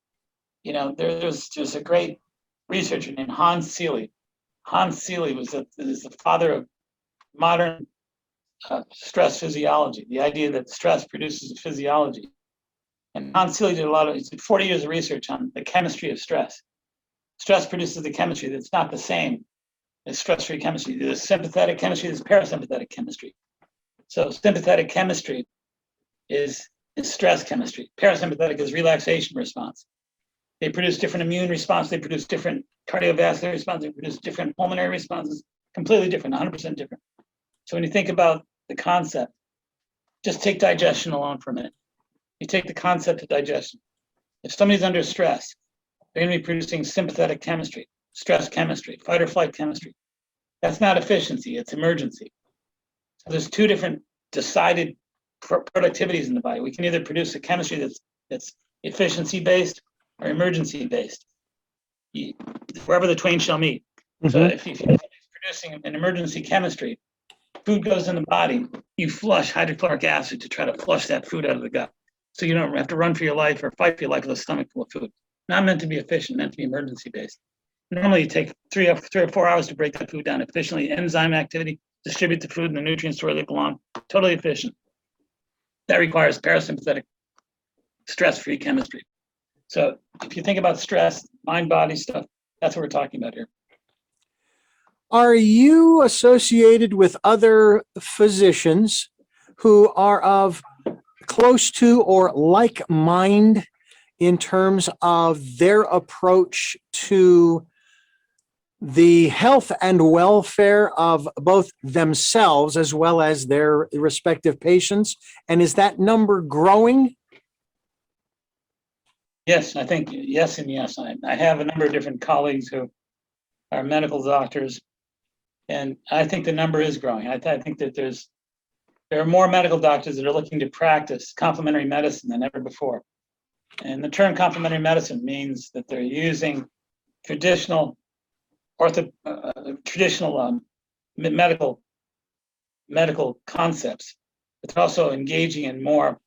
You know, there's a great researcher named Hans Selye. Hans Selye is the father of modern stress physiology, the idea that stress produces a physiology. And Hans Selye did 40 years of research on the chemistry of stress. Stress produces the chemistry that's not the same as stress-free chemistry. There's sympathetic chemistry, there's parasympathetic chemistry. So sympathetic chemistry is stress chemistry. Parasympathetic is relaxation response. They produce different immune response, they produce different cardiovascular response, they produce different pulmonary responses, completely different, 100% different. So when you think about the concept, just take digestion alone for a minute. You take the concept of digestion. If somebody's under stress, They're going to be producing sympathetic chemistry, stress chemistry, fight or flight chemistry. That's not efficiency, it's emergency. So there's two different decided productivities in the body. We can either produce a chemistry that's efficiency-based or emergency-based. Wherever the twain shall meet. So if you're producing an emergency chemistry, food goes in the body, you flush hydrochloric acid to try to flush that food out of the gut. So you don't have to run for your life or fight for your life with a stomach full of food. Not meant to be efficient, meant to be emergency-based. Normally you take 3 or 4 hours to break that food down efficiently, enzyme activity, distribute the food and the nutrients to where they belong, totally efficient. That requires parasympathetic, stress-free chemistry. So if you think about stress, mind-body stuff, that's what we're talking about here. Are you associated with other physicians who are of close to or like mind in terms of their approach to the health and welfare of both themselves as well as their respective patients? And is that number growing? Yes, I think yes and yes. I have a number of different colleagues who are medical doctors, and I think the number is growing. I think that there are more medical doctors that are looking to practice complementary medicine than ever before. And the term complementary medicine means that they're using traditional medical concepts, but they're also engaging in more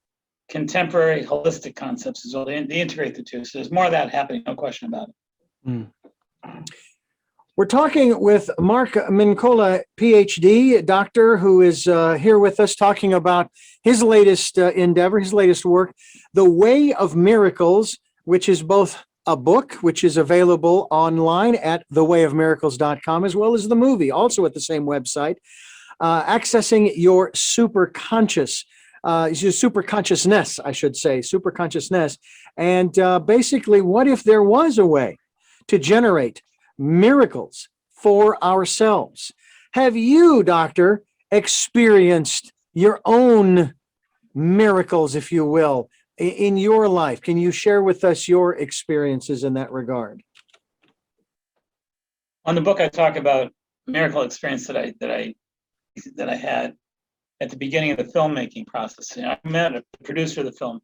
contemporary holistic concepts as well. They integrate the two. So there's more of that happening, no question about it. We're talking with Mark Mincolla, PhD, doctor, who is here with us talking about his latest endeavor, his latest work, The Way of Miracles, which is both a book, which is available online at thewayofmiracles.com, as well as the movie, also at the same website, accessing your superconscious. Your superconsciousness, I should say, superconsciousness. And basically, what if there was a way to generate miracles for ourselves? Have you, doctor, experienced your own miracles, if you will, in your life? Can you share with us your experiences in that regard? On the book, I talk about miracle experience that I had at the beginning of the filmmaking process. I met the producer of the film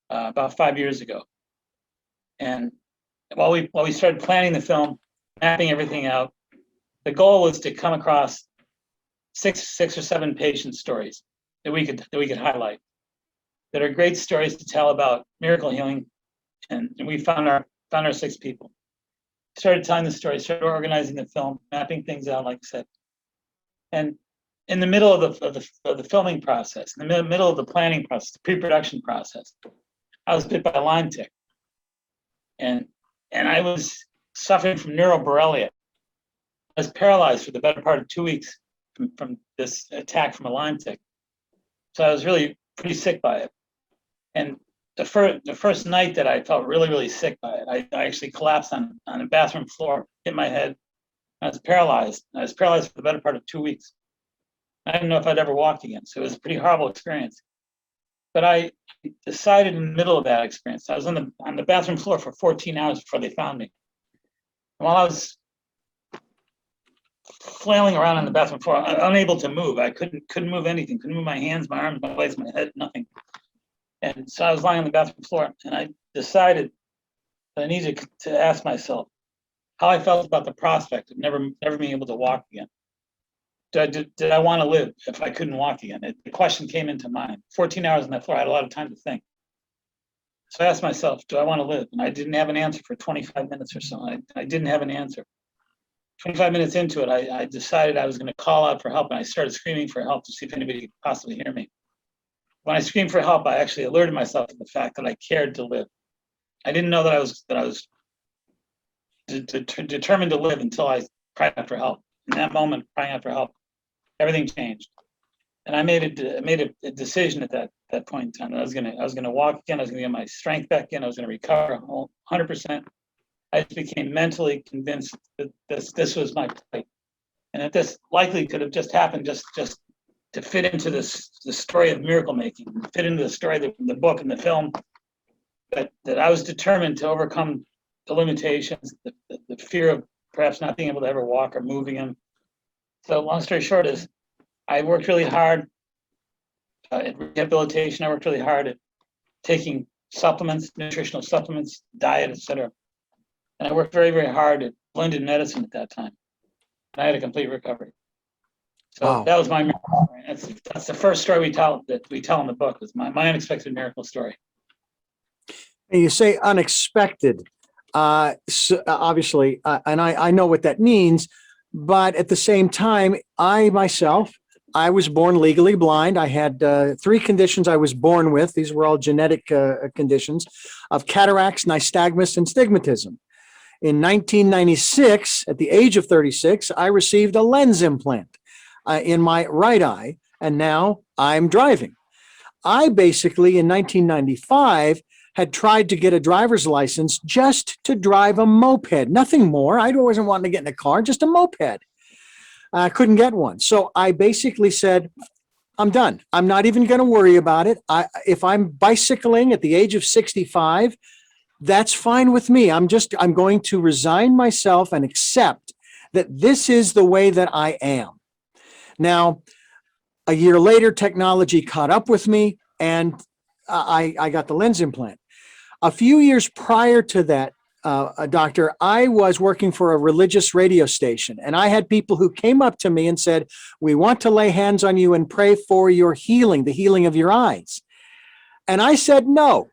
about 5 years ago, and while we started planning the film, mapping everything out, the goal was to come across six or seven patient stories that we could highlight, that are great stories to tell about miracle healing, and we found our 6 people. Started telling the story, started organizing the film, mapping things out, like I said, and in the middle of the filming process, in the middle of the planning process, the pre-production process, I was bit by a Lyme tick, and I was suffering from neuroborrelia. I was paralyzed for the better part of 2 weeks from this attack from a Lyme tick. So I was really pretty sick by it. And the first night that I felt really, really sick by it, I actually collapsed on a bathroom floor, hit my head. I was paralyzed. I was paralyzed for the better part of 2 weeks. I didn't know if I'd ever walk again. So it was a pretty horrible experience. But I decided in the middle of that experience, I was on the bathroom floor for 14 hours before they found me. And while I was flailing around on the bathroom floor, unable to move, I couldn't move anything, couldn't move my hands, my arms, my legs, my head, nothing. And so I was lying on the bathroom floor, and I decided that I needed to ask myself how I felt about the prospect of never being able to walk again. Did I want to live if I couldn't walk again? The question came into mind. 14 hours on that floor, I had a lot of time to think. So I asked myself, do I want to live? And I didn't have an answer for 25 minutes or so. I didn't have an answer. 25 minutes into it, I decided I was going to call out for help, and I started screaming for help to see if anybody could possibly hear me. When I screamed for help, I actually alerted myself to the fact that I cared to live. I didn't know that I was determined to live until I cried out for help. In that moment, crying out for help, everything changed, and I made a decision at that point in time that I was gonna walk again. I was gonna get my strength back in. I was gonna recover 100%. I just became mentally convinced that this was my plight, and that this likely could have just happened just to fit into the story of miracle making, fit into the story of the book and the film. That I was determined to overcome the limitations, the fear of perhaps not being able to ever walk or moving them. So long story short is, I worked really hard at rehabilitation. I worked really hard at taking supplements, nutritional supplements, diet, etc. And I worked very, very hard at blended medicine at that time. And I had a complete recovery. So Wow. that was my miracle story. That's the first story we tell in the book, was my unexpected miracle story. And you say unexpected, so obviously, and I know what that means, but at the same time, I was born legally blind. I had 3 conditions I was born with. These were all genetic conditions of cataracts, nystagmus, and stigmatism. In 1996, at the age of 36, I received a lens implant in my right eye, and now I'm driving. I basically, in 1995, had tried to get a driver's license just to drive a moped, nothing more. I wasn't wanting to get in a car, just a moped. I couldn't get one. So I basically said, I'm done. I'm not even going to worry about it. If I'm bicycling at the age of 65, that's fine with me. I'm going to resign myself and accept that this is the way that I am. Now, a year later, technology caught up with me, and I got the lens implant. A few years prior to that, doctor, I was working for a religious radio station, and I had people who came up to me and said, we want to lay hands on you and pray for your healing, the healing of your eyes. And I said no.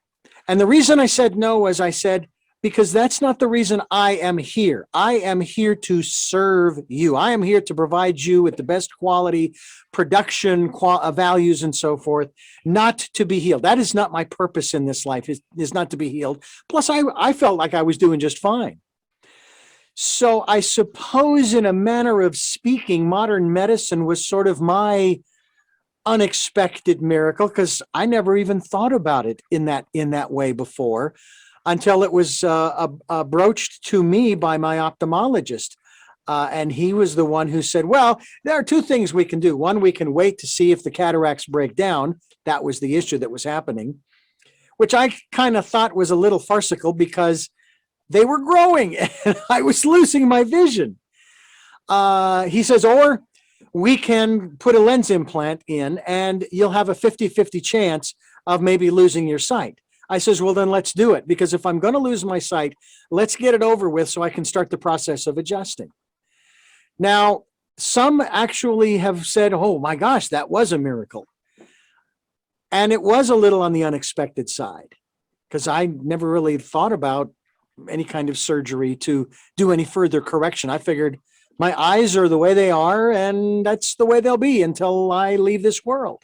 And the reason I said no was I said, because that's not the reason I am here. I am here to serve you. I am here to provide you with the best quality production values and so forth, not to be healed. That is not my purpose in this life, is not to be healed. Plus, I felt like I was doing just fine. So I suppose, in a manner of speaking, modern medicine was sort of my unexpected miracle, because I never even thought about it in that way before, until it was broached to me by my ophthalmologist. And he was the one who said, well, there are 2 things we can do. One, we can wait to see if the cataracts break down. That was the issue that was happening, which I kind of thought was a little farcical, because they were growing and I was losing my vision. He says, or we can put a lens implant in and you'll have a 50-50 chance of maybe losing your sight. I says, well, then let's do it, because if I'm going to lose my sight, let's get it over with so I can start the process of adjusting. Now, some actually have said, oh my gosh, that was a miracle. And it was a little on the unexpected side, because I never really thought about any kind of surgery to do any further correction. I figured my eyes are the way they are, and that's the way they'll be until I leave this world.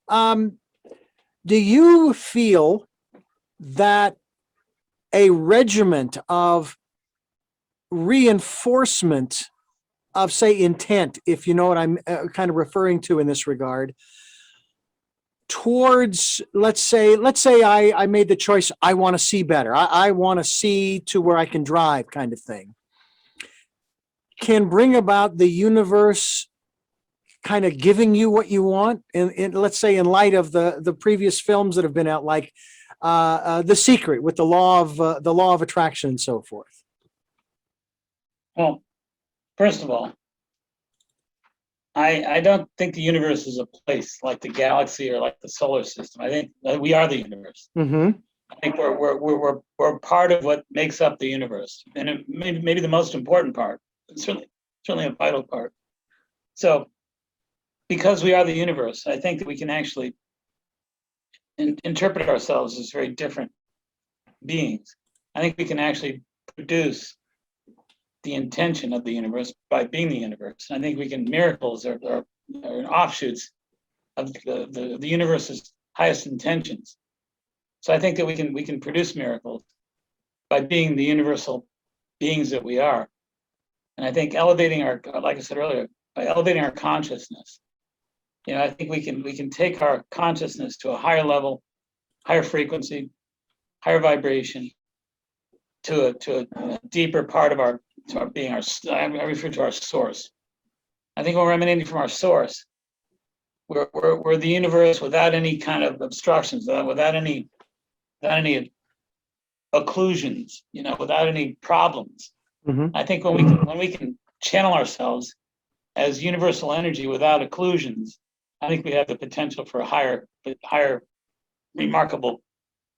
Do you feel that a regiment of reinforcement of, say, intent, if you know what I'm kind of referring to in this regard, towards, let's say I made the choice, I want to see better, I want to see to where I can drive, kind of thing, can bring about the universe kind of giving you what you want, in let's say, in light of the previous films that have been out, like The Secret, with the law of attraction and so forth? Well, first of all, I don't think the universe is a place like the galaxy or like the solar system. I think that we are the universe. Mm-hmm. I think we're part of what makes up the universe, and it maybe the most important part, certainly a vital part. So, because we are the universe, I think that we can actually interpret ourselves as very different beings. I think we can actually produce the intention of the universe by being the universe. And I think we can, miracles are offshoots of the universe's highest intentions. So I think that we can produce miracles by being the universal beings that we are. And I think elevating our, like I said earlier, by elevating our consciousness, I think we can take our consciousness to a higher level, higher frequency, higher vibration, to a deeper part of our being. I refer to our source. I think when we're emanating from our source, we're the universe without any kind of obstructions, without any occlusions, without any problems. Mm-hmm. I think when we can channel ourselves as universal energy without occlusions, I think we have the potential for higher remarkable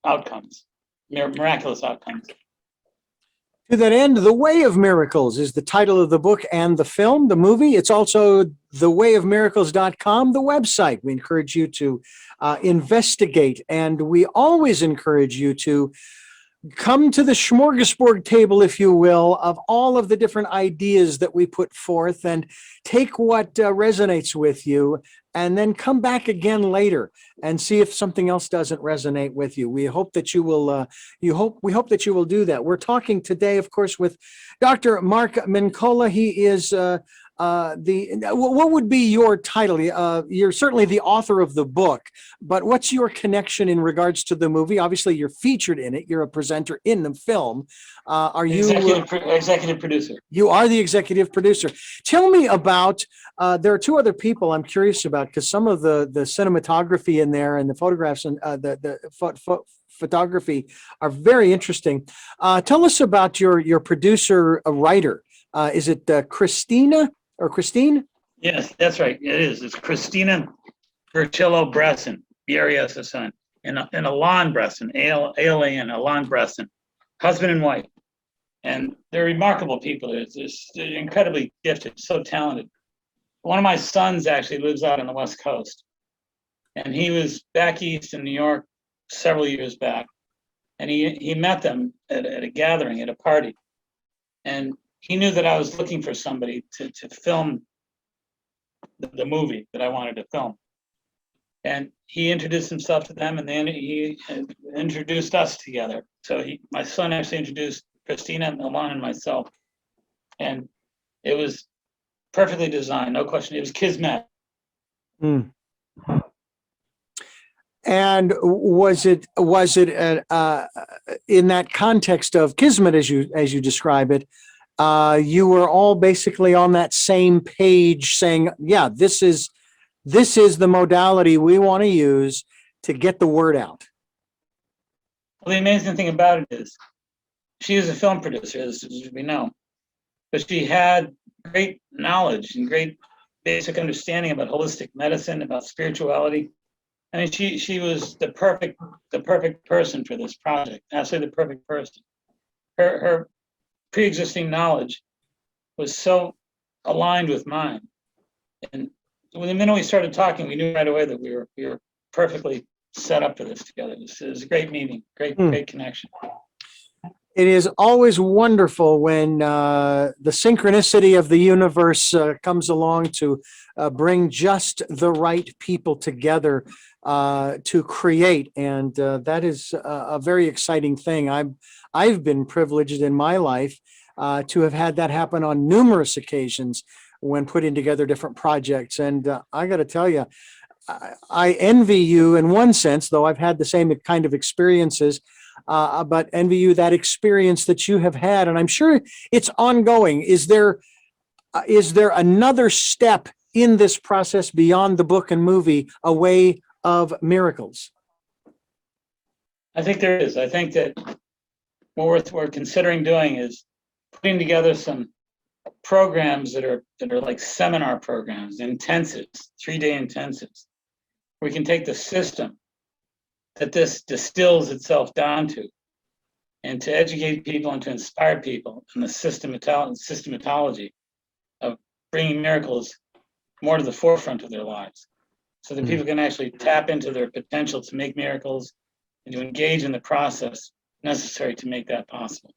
outcomes, miraculous outcomes. To that end, The Way of Miracles is the title of the book and the film, the movie. It's also thewayofmiracles.com, the website. We encourage you to investigate, and we always encourage you to come to the smorgasbord table, if you will, of all of the different ideas that we put forth and take what resonates with you, and then come back again later and see if something else doesn't resonate with you. We hope that you will. We hope that you will do that. We're talking today, of course, with Dr. Mark Mincolla. He is what would be your title? You're certainly the author of the book, but what's your connection in regards to the movie? Obviously, you're featured in it. You're a presenter in the film. Are you executive producer? You are the executive producer. Tell me about. There are two other people I'm curious about, because some of the cinematography in there and the photographs and photography are very interesting. Tell us about your producer, writer. Is it Christina or Christine? Yes, that's right. It is. It's Christina Bertillo Bresson, B-R-E-S-S-O-N, and Alon Bresson, A-L-A-N, Alon Bresson, husband and wife. And they're remarkable people. They're incredibly gifted, so talented. One of my sons actually lives out on the West Coast, and he was back east in New York several years back, and he met them at a gathering, at a party, and he knew that I was looking for somebody to film the movie that I wanted to film, and he introduced himself to them, and then he introduced us together. So my son actually introduced Christina, Alon, and myself, and it was perfectly designed, no question. It was kismet. Mm. And was it in that context of kismet, as you describe it, you were all basically on that same page, saying, "Yeah, this is the modality we want to use to get the word out"? Well, the amazing thing about it is, she is a film producer, as we know, but she had great knowledge and great basic understanding about holistic medicine, about spirituality. I mean, she was the perfect person for this project. Absolutely the perfect person. Her pre-existing knowledge was so aligned with mine, and the minute we started talking, we knew right away that we were perfectly set up for this together. It was a great meeting, great connection. It is always wonderful when the synchronicity of the universe comes along to bring just the right people together to create, and that is a very exciting thing. I've been privileged in my life to have had that happen on numerous occasions when putting together different projects, and I got to tell you, I envy you in one sense, though I've had the same kind of experiences. But envy you that experience that you have had, and I'm sure it's ongoing. Is there another step in this process beyond the book and movie, A Way of Miracles? I think there is. I think that what we're considering doing is putting together some programs that are like seminar programs, intensives, 3-day intensives. We can take the system that this distills itself down to, and to educate people and to inspire people in the systematology of bringing miracles more to the forefront of their lives, so that people can actually tap into their potential to make miracles and to engage in the process necessary to make that possible.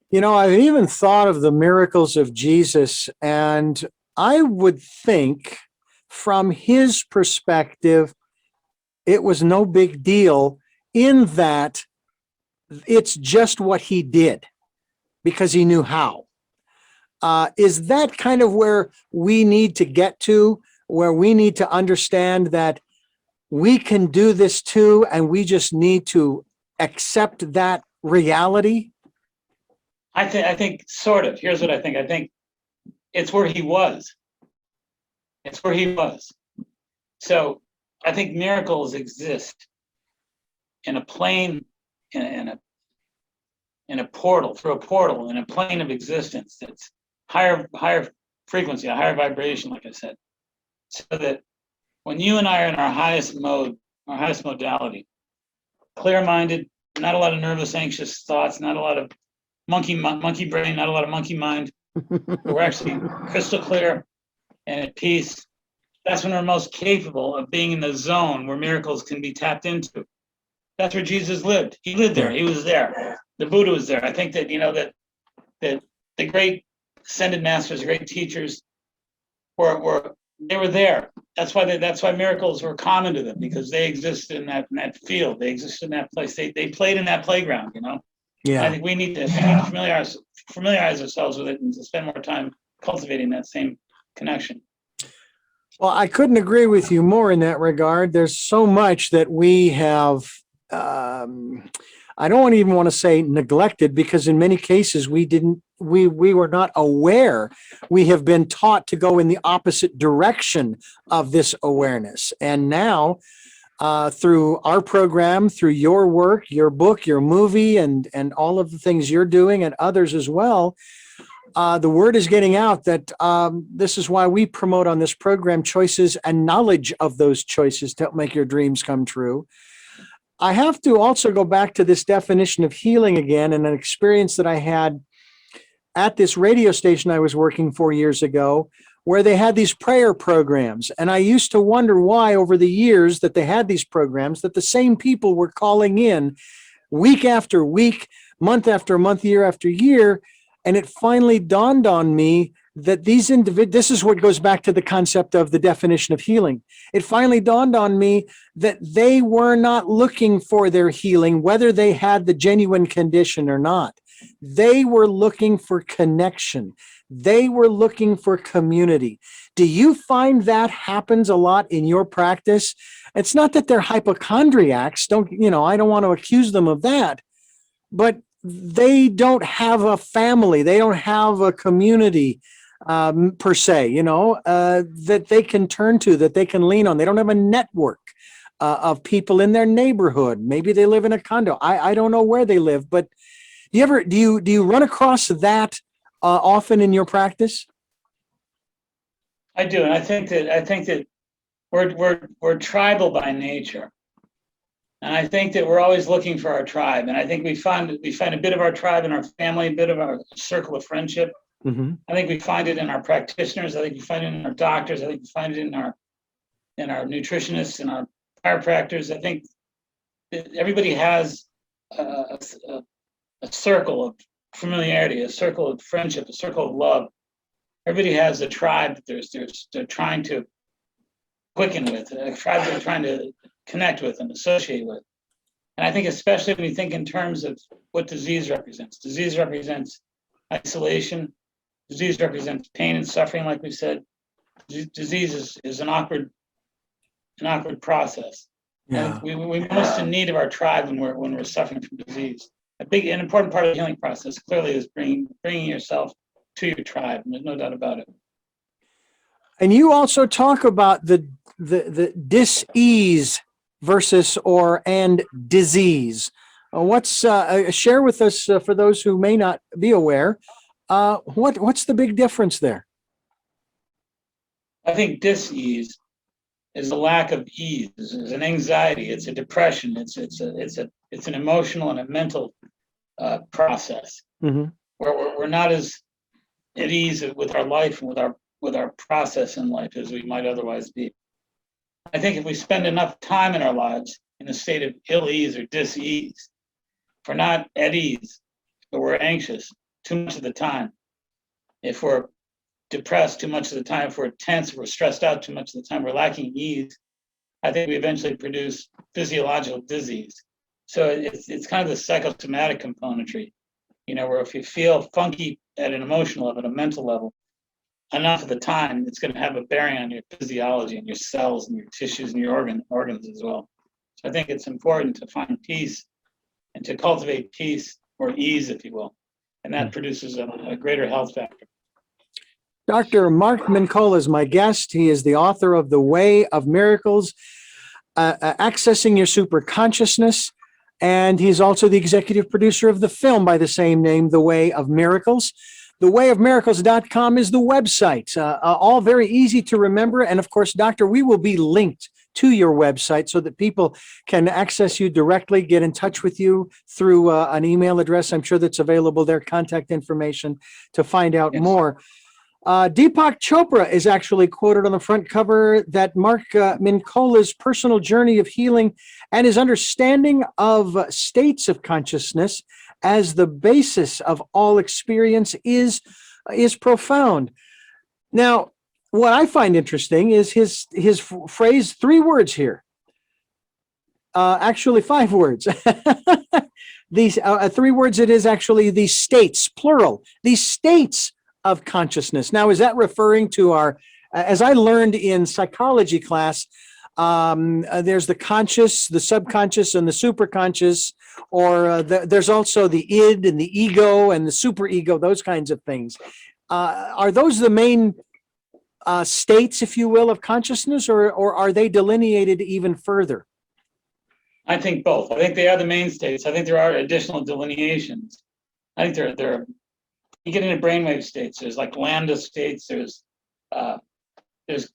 You know, I've even thought of the miracles of Jesus, and I would think from his perspective, it was no big deal, in that it's just what he did because he knew how. Is that kind of where we need to get to, where we need to understand that we can do this too, and we just need to accept that reality? I think sort of. Here's what I think. I think it's where he was. It's where he was. So I think miracles exist in a plane, in in a portal, through a portal, in a plane of existence that's higher frequency, a higher vibration, like I said. So that when you and I are in our highest mode, our highest modality, clear-minded, not a lot of nervous, anxious thoughts, not a lot of monkey brain, not a lot of monkey mind. We're actually crystal clear and at peace. That's when we're most capable of being in the zone where miracles can be tapped into. That's where Jesus lived. He lived there. He was there. The Buddha was there. I think that, that the great ascended masters, great teachers were there. That's why miracles were common to them, because they exist in that field. They exist in that place. They played in that playground, Yeah. I think we need to familiarize ourselves with it and to spend more time cultivating that same connection. Well, I couldn't agree with you more in that regard. There's so much that we have, I don't even want to say neglected, because in many cases we were not aware. We have been taught to go in the opposite direction of this awareness. And now, through our program, through your work, your book, your movie, and all of the things you're doing and others as well, the word is getting out that this is why we promote on this program choices and knowledge of those choices to help make your dreams come true. I have to also go back to this definition of healing again, and an experience that I had at this radio station I was working for years ago, where they had these prayer programs. And I used to wonder why, over the years that they had these programs, that the same people were calling in week after week, month after month, year after year. And it finally dawned on me that these individuals, this is what goes back to the concept of the definition of healing. It finally dawned on me that they were not looking for their healing, whether they had the genuine condition or not. They were looking for connection. They were looking for community. Do you find that happens a lot in your practice? It's not that they're hypochondriacs. I don't want to accuse them of that, but they don't have a family. They don't have a community per se, that they can turn to, that they can lean on. They don't have a network of people in their neighborhood. Maybe they live in a condo. I don't know where they live, but do you run across that often in your practice? I do, and I think that we're tribal by nature. And I think that we're always looking for our tribe. And I think we find a bit of our tribe in our family, a bit of our circle of friendship. Mm-hmm. I think we find it in our practitioners. I think we find it in our doctors. I think we find it in our nutritionists and our chiropractors. I think that everybody has a circle of familiarity, a circle of friendship, a circle of love. Everybody has a tribe that they're trying to quicken with, a tribe they're trying to connect with and associate with. And I think especially when you think in terms of what disease represents. Disease represents isolation. Disease represents pain and suffering, like we said. Disease is an awkward process. Yeah. And we're most in need of our tribe when we're suffering from disease. A big and important part of the healing process clearly is bringing yourself to your tribe. And there's no doubt about it. And you also talk about the dis-ease versus and disease. Share with us, for those who may not be aware, what's the big difference there? I think dis-ease is a lack of ease. It's an anxiety. It's a depression. It's an emotional and a mental process, mm-hmm. where we're not as at ease with our life and with our process in life as we might otherwise be. I think if we spend enough time in our lives in a state of ill ease or dis-ease, if we're not at ease, but we're anxious too much of the time, if we're depressed too much of the time, if we're tense, if we're stressed out too much of the time, we're lacking ease, I think we eventually produce physiological disease. So it's kind of the psychosomatic componentry, where if you feel funky at an emotional level, at a mental level, enough of the time, it's going to have a bearing on your physiology and your cells and your tissues and your organs as well. So I think it's important to find peace and to cultivate peace, or ease, if you will. And that produces a greater health factor. Dr. Mark Mincolla is my guest. He is the author of The Way of Miracles, Accessing Your Superconsciousness. And he's also the executive producer of the film by the same name, The Way of Miracles. Thewayofmiracles.com is the website. All very easy to remember. And of course, Doctor, we will be linked to your website so that people can access you directly, get in touch with you through an email address. I'm sure that's available there, contact information to find out more. Deepak Chopra is actually quoted on the front cover that Mark Mincolla's personal journey of healing and his understanding of states of consciousness as the basis of all experience is profound. Now, what I find interesting is his phrase, 3 words here. Actually, 5 words. These 3 words, it is actually the states, plural, these states of consciousness. Now, is that referring to our, as I learned in psychology class, there's the conscious, the subconscious, and the superconscious, or there's also the id and the ego and the superego, those kinds of things. Are those the main states, if you will, of consciousness, or are they delineated even further? I think both. I think they are the main states. I think there are additional delineations. I think there are, you get into brainwave states. There's like lambda states. There's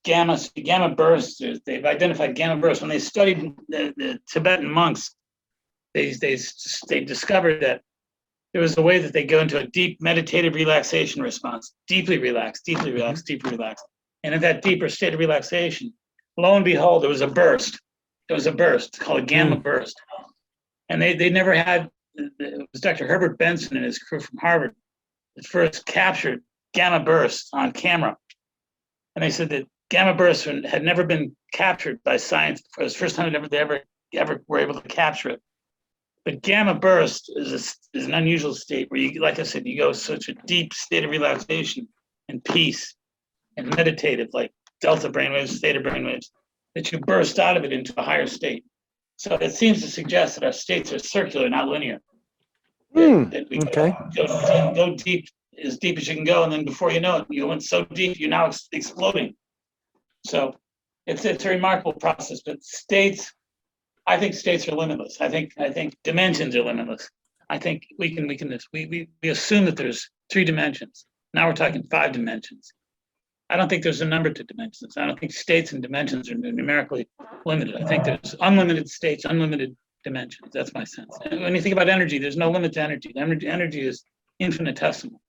gamma bursts. They've identified gamma bursts. When they studied the Tibetan monks, they discovered that there was a way that they go into a deep meditative relaxation response, deeply relaxed, deeply relaxed, deeply relaxed. And in that deeper state of relaxation, lo and behold, there was a burst. There was a burst called a gamma burst. And they never had, it was Dr. Herbert Benson and his crew from Harvard that first captured gamma bursts on camera. And they said that gamma bursts had never been captured by science. It was the first time they ever were able to capture it. But gamma burst is an unusual state where you, like I said, you go such a deep state of relaxation and peace and meditative, like delta brainwaves, theta brainwaves, that you burst out of it into a higher state. So it seems to suggest that our states are circular, not linear. That we go deep, as deep as you can go, and then before you know it, you went so deep, you're now exploding. So it's a remarkable process. But states, I think states are limitless. I think dimensions are limitless. I think we assume that there's 3 dimensions. Now we're talking 5 dimensions. I don't think there's a number to dimensions. I don't think states and dimensions are numerically limited. I think there's unlimited states, unlimited dimensions. That's my sense. And when you think about energy, there's no limit to energy. Energy is infinitesimal.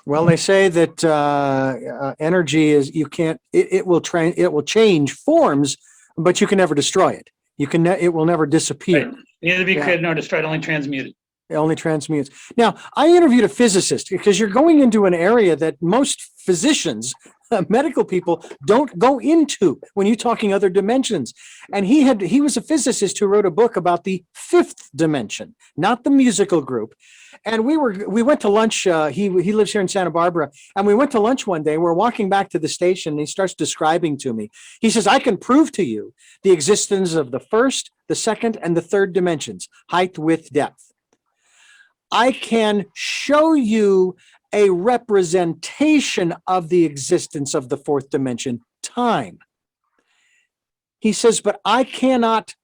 Well, they say that energy is, you can't, it will change forms, but you can never destroy it. It will never disappear. Right. Neither be created nor destroyed, only transmuted. It only transmutes. Now, I interviewed a physicist because you're going into an area that most physicians, medical people, don't go into when you're talking other dimensions. And he was a physicist who wrote a book about the 5th dimension, not the musical group. And we went to lunch. He lives here in Santa Barbara, and we went to lunch one day. We're walking back to the station, and he starts describing to me. He says, "I can prove to you the existence of the 1st, the 2nd, and the 3rd dimensions: height, width, depth. I can show you a representation of the existence of the 4th dimension, time." He says, "But I cannot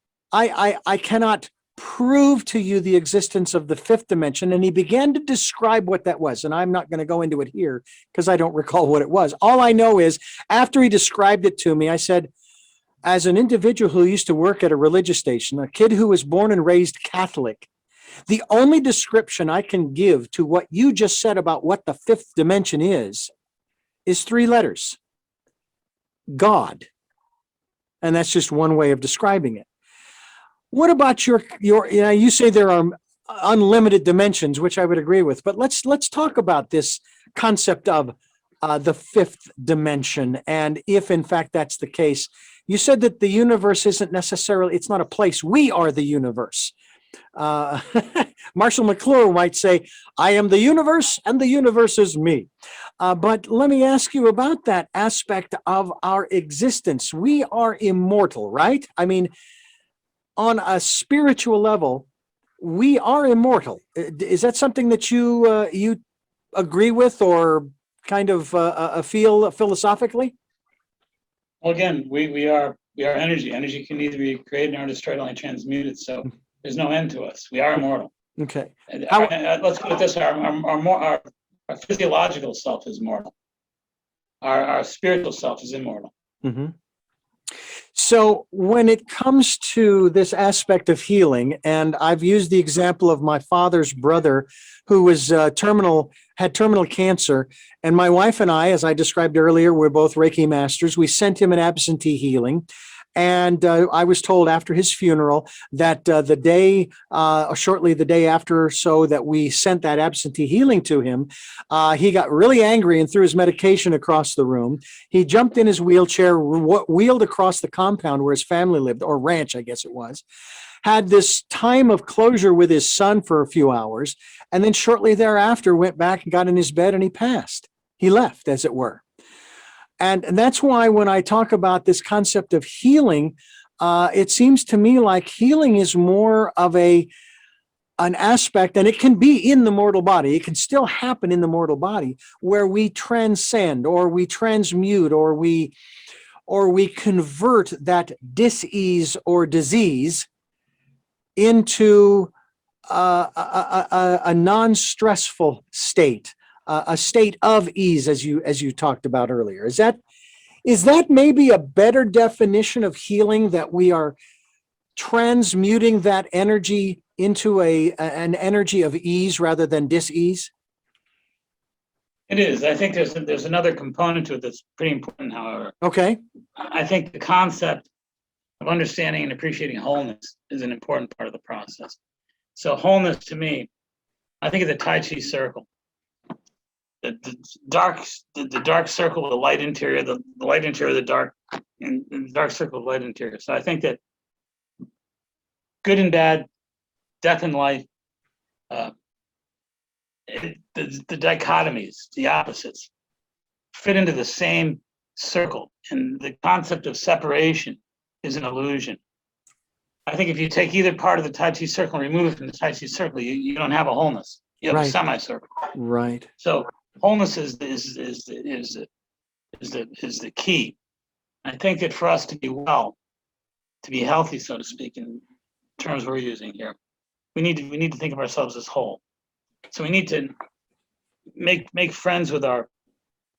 prove to you the existence of the 5th dimension." And he began to describe what that was. And I'm not going to go into it here because I don't recall what it was. All I know is after he described it to me, I said, as an individual who used to work at a religious station, a kid who was born and raised Catholic, the only description I can give to what you just said about what the 5th dimension is 3 letters: God. And that's just one way of describing it. What about your you say there are unlimited dimensions, which I would agree with, but let's talk about this concept of the 5th dimension. And if in fact that's the case, you said that the universe isn't necessarily, it's not a place. We are the universe. Marshall McLuhan might say, "I am the universe and the universe is me." But let me ask you about that aspect of our existence. We are immortal, right? I mean, on a spiritual level, we are immortal. Is that something that you agree with or kind of feel philosophically? Well, again, we are energy. Energy can neither be created nor destroyed, only transmuted. So There's no end to us. We are immortal. Okay. Let's put it this way: our physiological self is mortal. Our spiritual self is immortal. Mm-hmm. So when it comes to this aspect of healing, and I've used the example of my father's brother who was had terminal cancer, and my wife and I, as I described earlier, we're both Reiki masters. We sent him an absentee healing. And I was told after his funeral that shortly the day after or so that we sent that absentee healing to him, he got really angry and threw his medication across the room. He jumped in his wheelchair, wheeled across the compound where his family lived, or ranch, I guess it was, had this time of closure with his son for a few hours, and then shortly thereafter went back and got in his bed and he passed. He left, as it were. And that's why when I talk about this concept of healing, it seems to me like healing is more of an aspect, and it can be in the mortal body. It can still happen in the mortal body where we transcend or we transmute or we convert that dis-ease or disease into a non-stressful state. A state of ease, as you talked about earlier. Is that maybe a better definition of healing, that we are transmuting that energy into an energy of ease rather than dis-ease? It is. I think there's another component to it that's pretty important, however. Okay. I think the concept of understanding and appreciating wholeness is an important part of the process. So wholeness to me, I think of the Tai Chi circle. The dark circle with the light interior, the light interior, the dark, and the dark circle with light interior. So I think that good and bad, death and life, the dichotomies, the opposites, fit into the same circle. And the concept of separation is an illusion. I think if you take either part of the Tai Chi circle and remove it from the Tai Chi circle, you don't have a wholeness. You have a semicircle. Right. So wholeness is the key. I think that for us to be well, to be healthy, so to speak, in terms we're using here, we need to think of ourselves as whole. So we need to make friends with our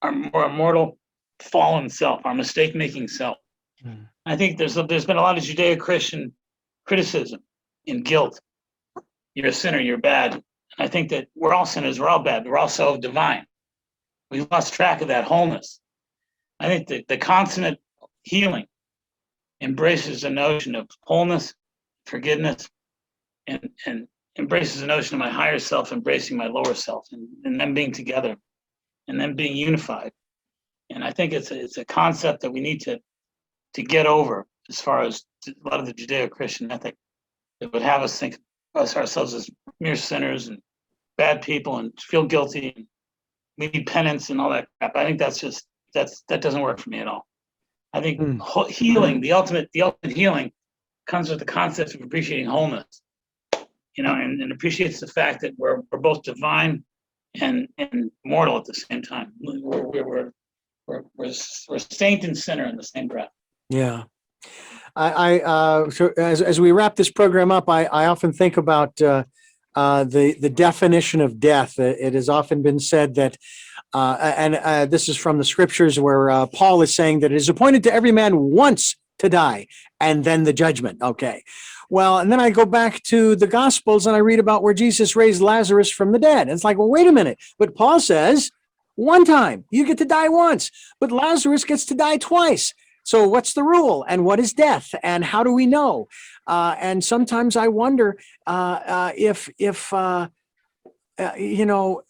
more immortal fallen self, our mistake-making self. I think there's been a lot of Judeo-Christian criticism and guilt. You're a sinner, you're bad. I think that we're all sinners, we're all bad, but we're also divine. We've lost track of that wholeness. I think that the consummate healing embraces the notion of wholeness, forgiveness, and embraces the notion of my higher self embracing my lower self, and them being together, and them being unified. And I think it's a concept that we need to get over, as far as a lot of the Judeo-Christian ethic that would have us think of ourselves as mere sinners and bad people and feel guilty and we need penance and all that crap. I think that doesn't work for me at all. I think healing, the ultimate healing, comes with the concept of appreciating wholeness, and appreciates the fact that we're both divine and mortal at the same time. We're saint and sinner in the same breath. Yeah. So as we wrap this program up, I often think about the definition of death. It has often been said that, and this is from the scriptures, where Paul is saying that it is appointed to every man once to die, and then the judgment. Okay. Well, and then I go back to the Gospels and I read about where Jesus raised Lazarus from the dead. And it's like, well, wait a minute. But Paul says one time you get to die once, but Lazarus gets to die twice. So what's the rule, and what is death, and how do we know? And sometimes I wonder if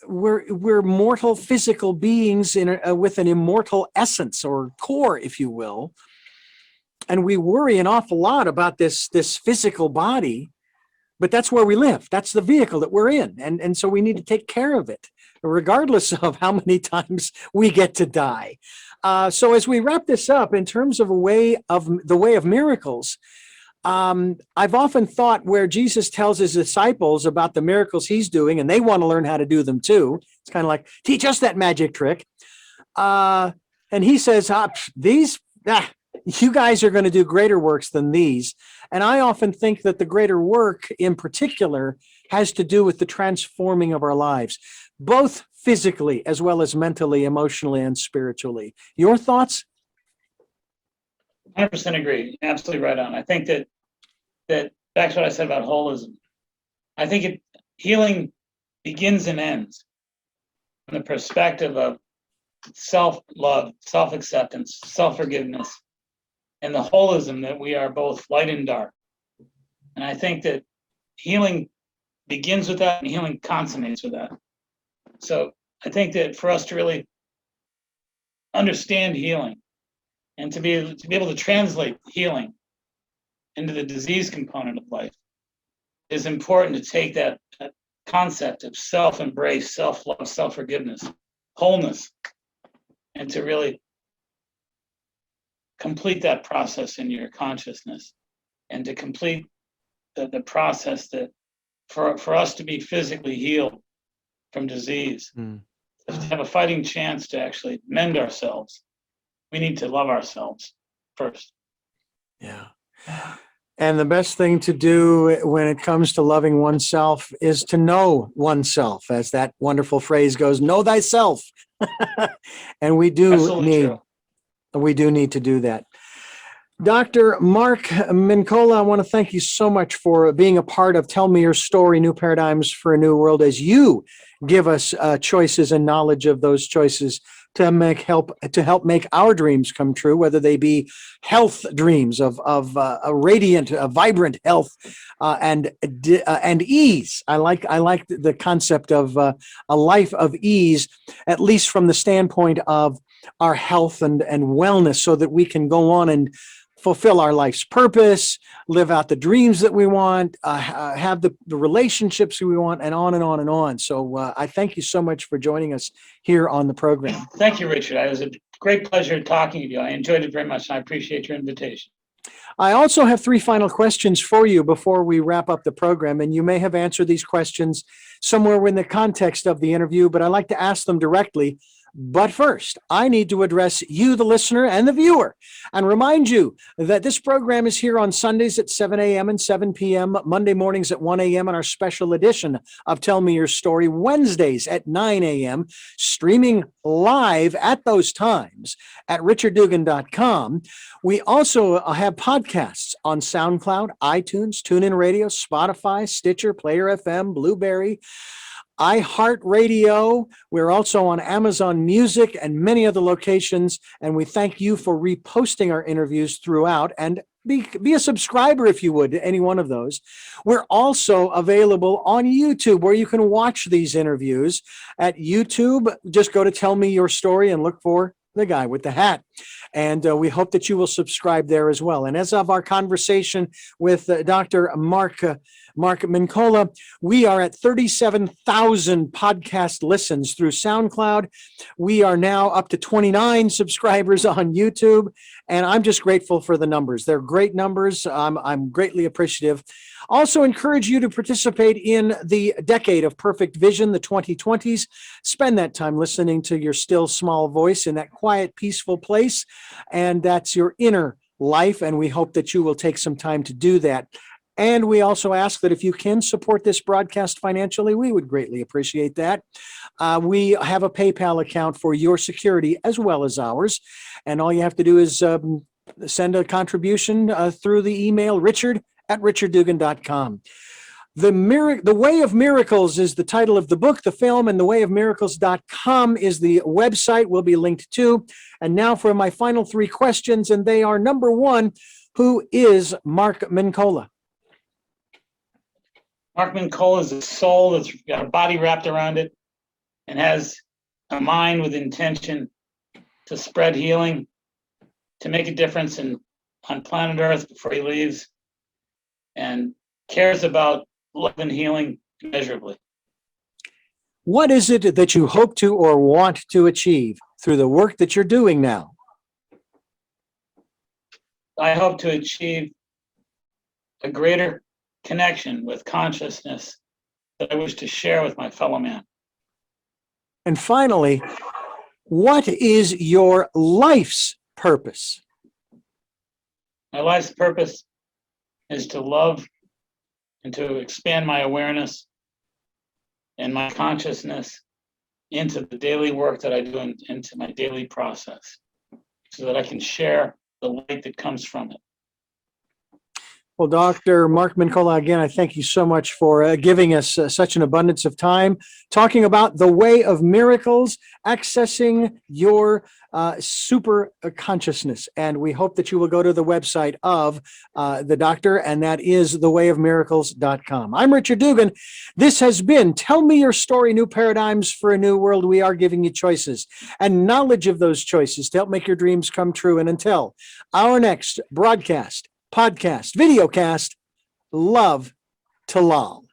we're mortal physical beings with an immortal essence or core, if you will, and we worry an awful lot about this physical body, but that's where we live. That's the vehicle that we're in, and so we need to take care of it, regardless of how many times we get to die. So as we wrap this up, in terms of the way of miracles, I've often thought where Jesus tells his disciples about the miracles he's doing, and they want to learn how to do them too. It's kind of like, teach us that magic trick. And he says, you guys are going to do greater works than these. And I often think that the greater work in particular has to do with the transforming of our lives, both physically as well as mentally, emotionally, and spiritually. Your thoughts? 100% agree. Absolutely right on. I think that back to what I said about holism. I think healing begins and ends from the perspective of self-love, self-acceptance, self-forgiveness, and the holism that we are both light and dark. And I think that healing begins with that and healing consummates with that. So I think that for us to really understand healing and to be able to translate healing into the disease component of life is important to take that concept of self-embrace, self-love, self-forgiveness, wholeness, and to really complete that process in your consciousness and to complete the process that for us to be physically healed from disease, to have a fighting chance to actually mend ourselves, we need to love ourselves first. Yeah. And the best thing to do when it comes to loving oneself is to know oneself, as that wonderful phrase goes, know thyself. And we do need to do that. Dr. Mark Mincolla, I want to thank you so much for being a part of Tell Me Your Story, New Paradigms for a New World, as you give us choices and knowledge of those choices to help make our dreams come true, whether they be health dreams of a radiant, vibrant health and ease. I like the concept of a life of ease, at least from the standpoint of our health and wellness, so that we can go on and fulfill our life's purpose, live out the dreams that we want, have the relationships we want, and on and on and on. So I thank you so much for joining us here on the program. Thank you, Richard. It was a great pleasure talking to you. I enjoyed it very much, and I appreciate your invitation. I also have 3 final questions for you before we wrap up the program, and you may have answered these questions somewhere in the context of the interview, but I like to ask them directly. But first, I need to address you, the listener and the viewer, and remind you that this program is here on Sundays at 7 a.m. and 7 p.m., Monday mornings at 1 a.m., and our special edition of Tell Me Your Story, Wednesdays at 9 a.m., streaming live at those times at richarddugan.com. We also have podcasts on SoundCloud, iTunes, TuneIn Radio, Spotify, Stitcher, Player FM, Blueberry, iHeartRadio. We're also on Amazon Music and many other locations, and we thank you for reposting our interviews throughout, and be a subscriber if you would to any one of those. We're also available on YouTube, where you can watch these interviews. At YouTube, just go to Tell Me Your Story and look for the guy with the hat. And we hope that you will subscribe there as well. And as of our conversation with Dr. Mark Mincolla, we are at 37,000 podcast listens through SoundCloud. We are now up to 29 subscribers on YouTube, and I'm just grateful for the numbers. They're great numbers. I'm greatly appreciative. Also encourage you to participate in the Decade of Perfect Vision, the 2020s. Spend that time listening to your still small voice in that quiet, peaceful place, and that's your inner life, and we hope that you will take some time to do that. And we also ask that if you can support this broadcast financially, we would greatly appreciate that. We have a PayPal account for your security as well as ours. And all you have to do is send a contribution through the email richard@richarddugan.com. The Way of Miracles is the title of the book. The film and thewayofmiracles.com is the website we'll be linked to. And now for my final 3 questions, and they are: number 1, who is Mark Mincolla? Mark Mincolla is a soul that's got a body wrapped around it and has a mind with intention to spread healing, to make a difference on planet Earth before he leaves, and cares about love and healing immeasurably. What is it that you hope to or want to achieve through the work that you're doing now? I hope to achieve a greater connection with consciousness that I wish to share with my fellow man. And finally, what is your life's purpose? My life's purpose is to love and to expand my awareness and my consciousness into the daily work that I do and into my daily process so that I can share the light that comes from it. Well, Dr. Mark Mincolla, again, I thank you so much for giving us such an abundance of time, talking about the way of miracles, accessing your super consciousness. And we hope that you will go to the website of the doctor, and that is thewayofmiracles.com. I'm Richard Dugan. This has been Tell Me Your Story, New Paradigms for a New World. We are giving you choices and knowledge of those choices to help make your dreams come true. And until our next broadcast, podcast, videocast, love to Lal.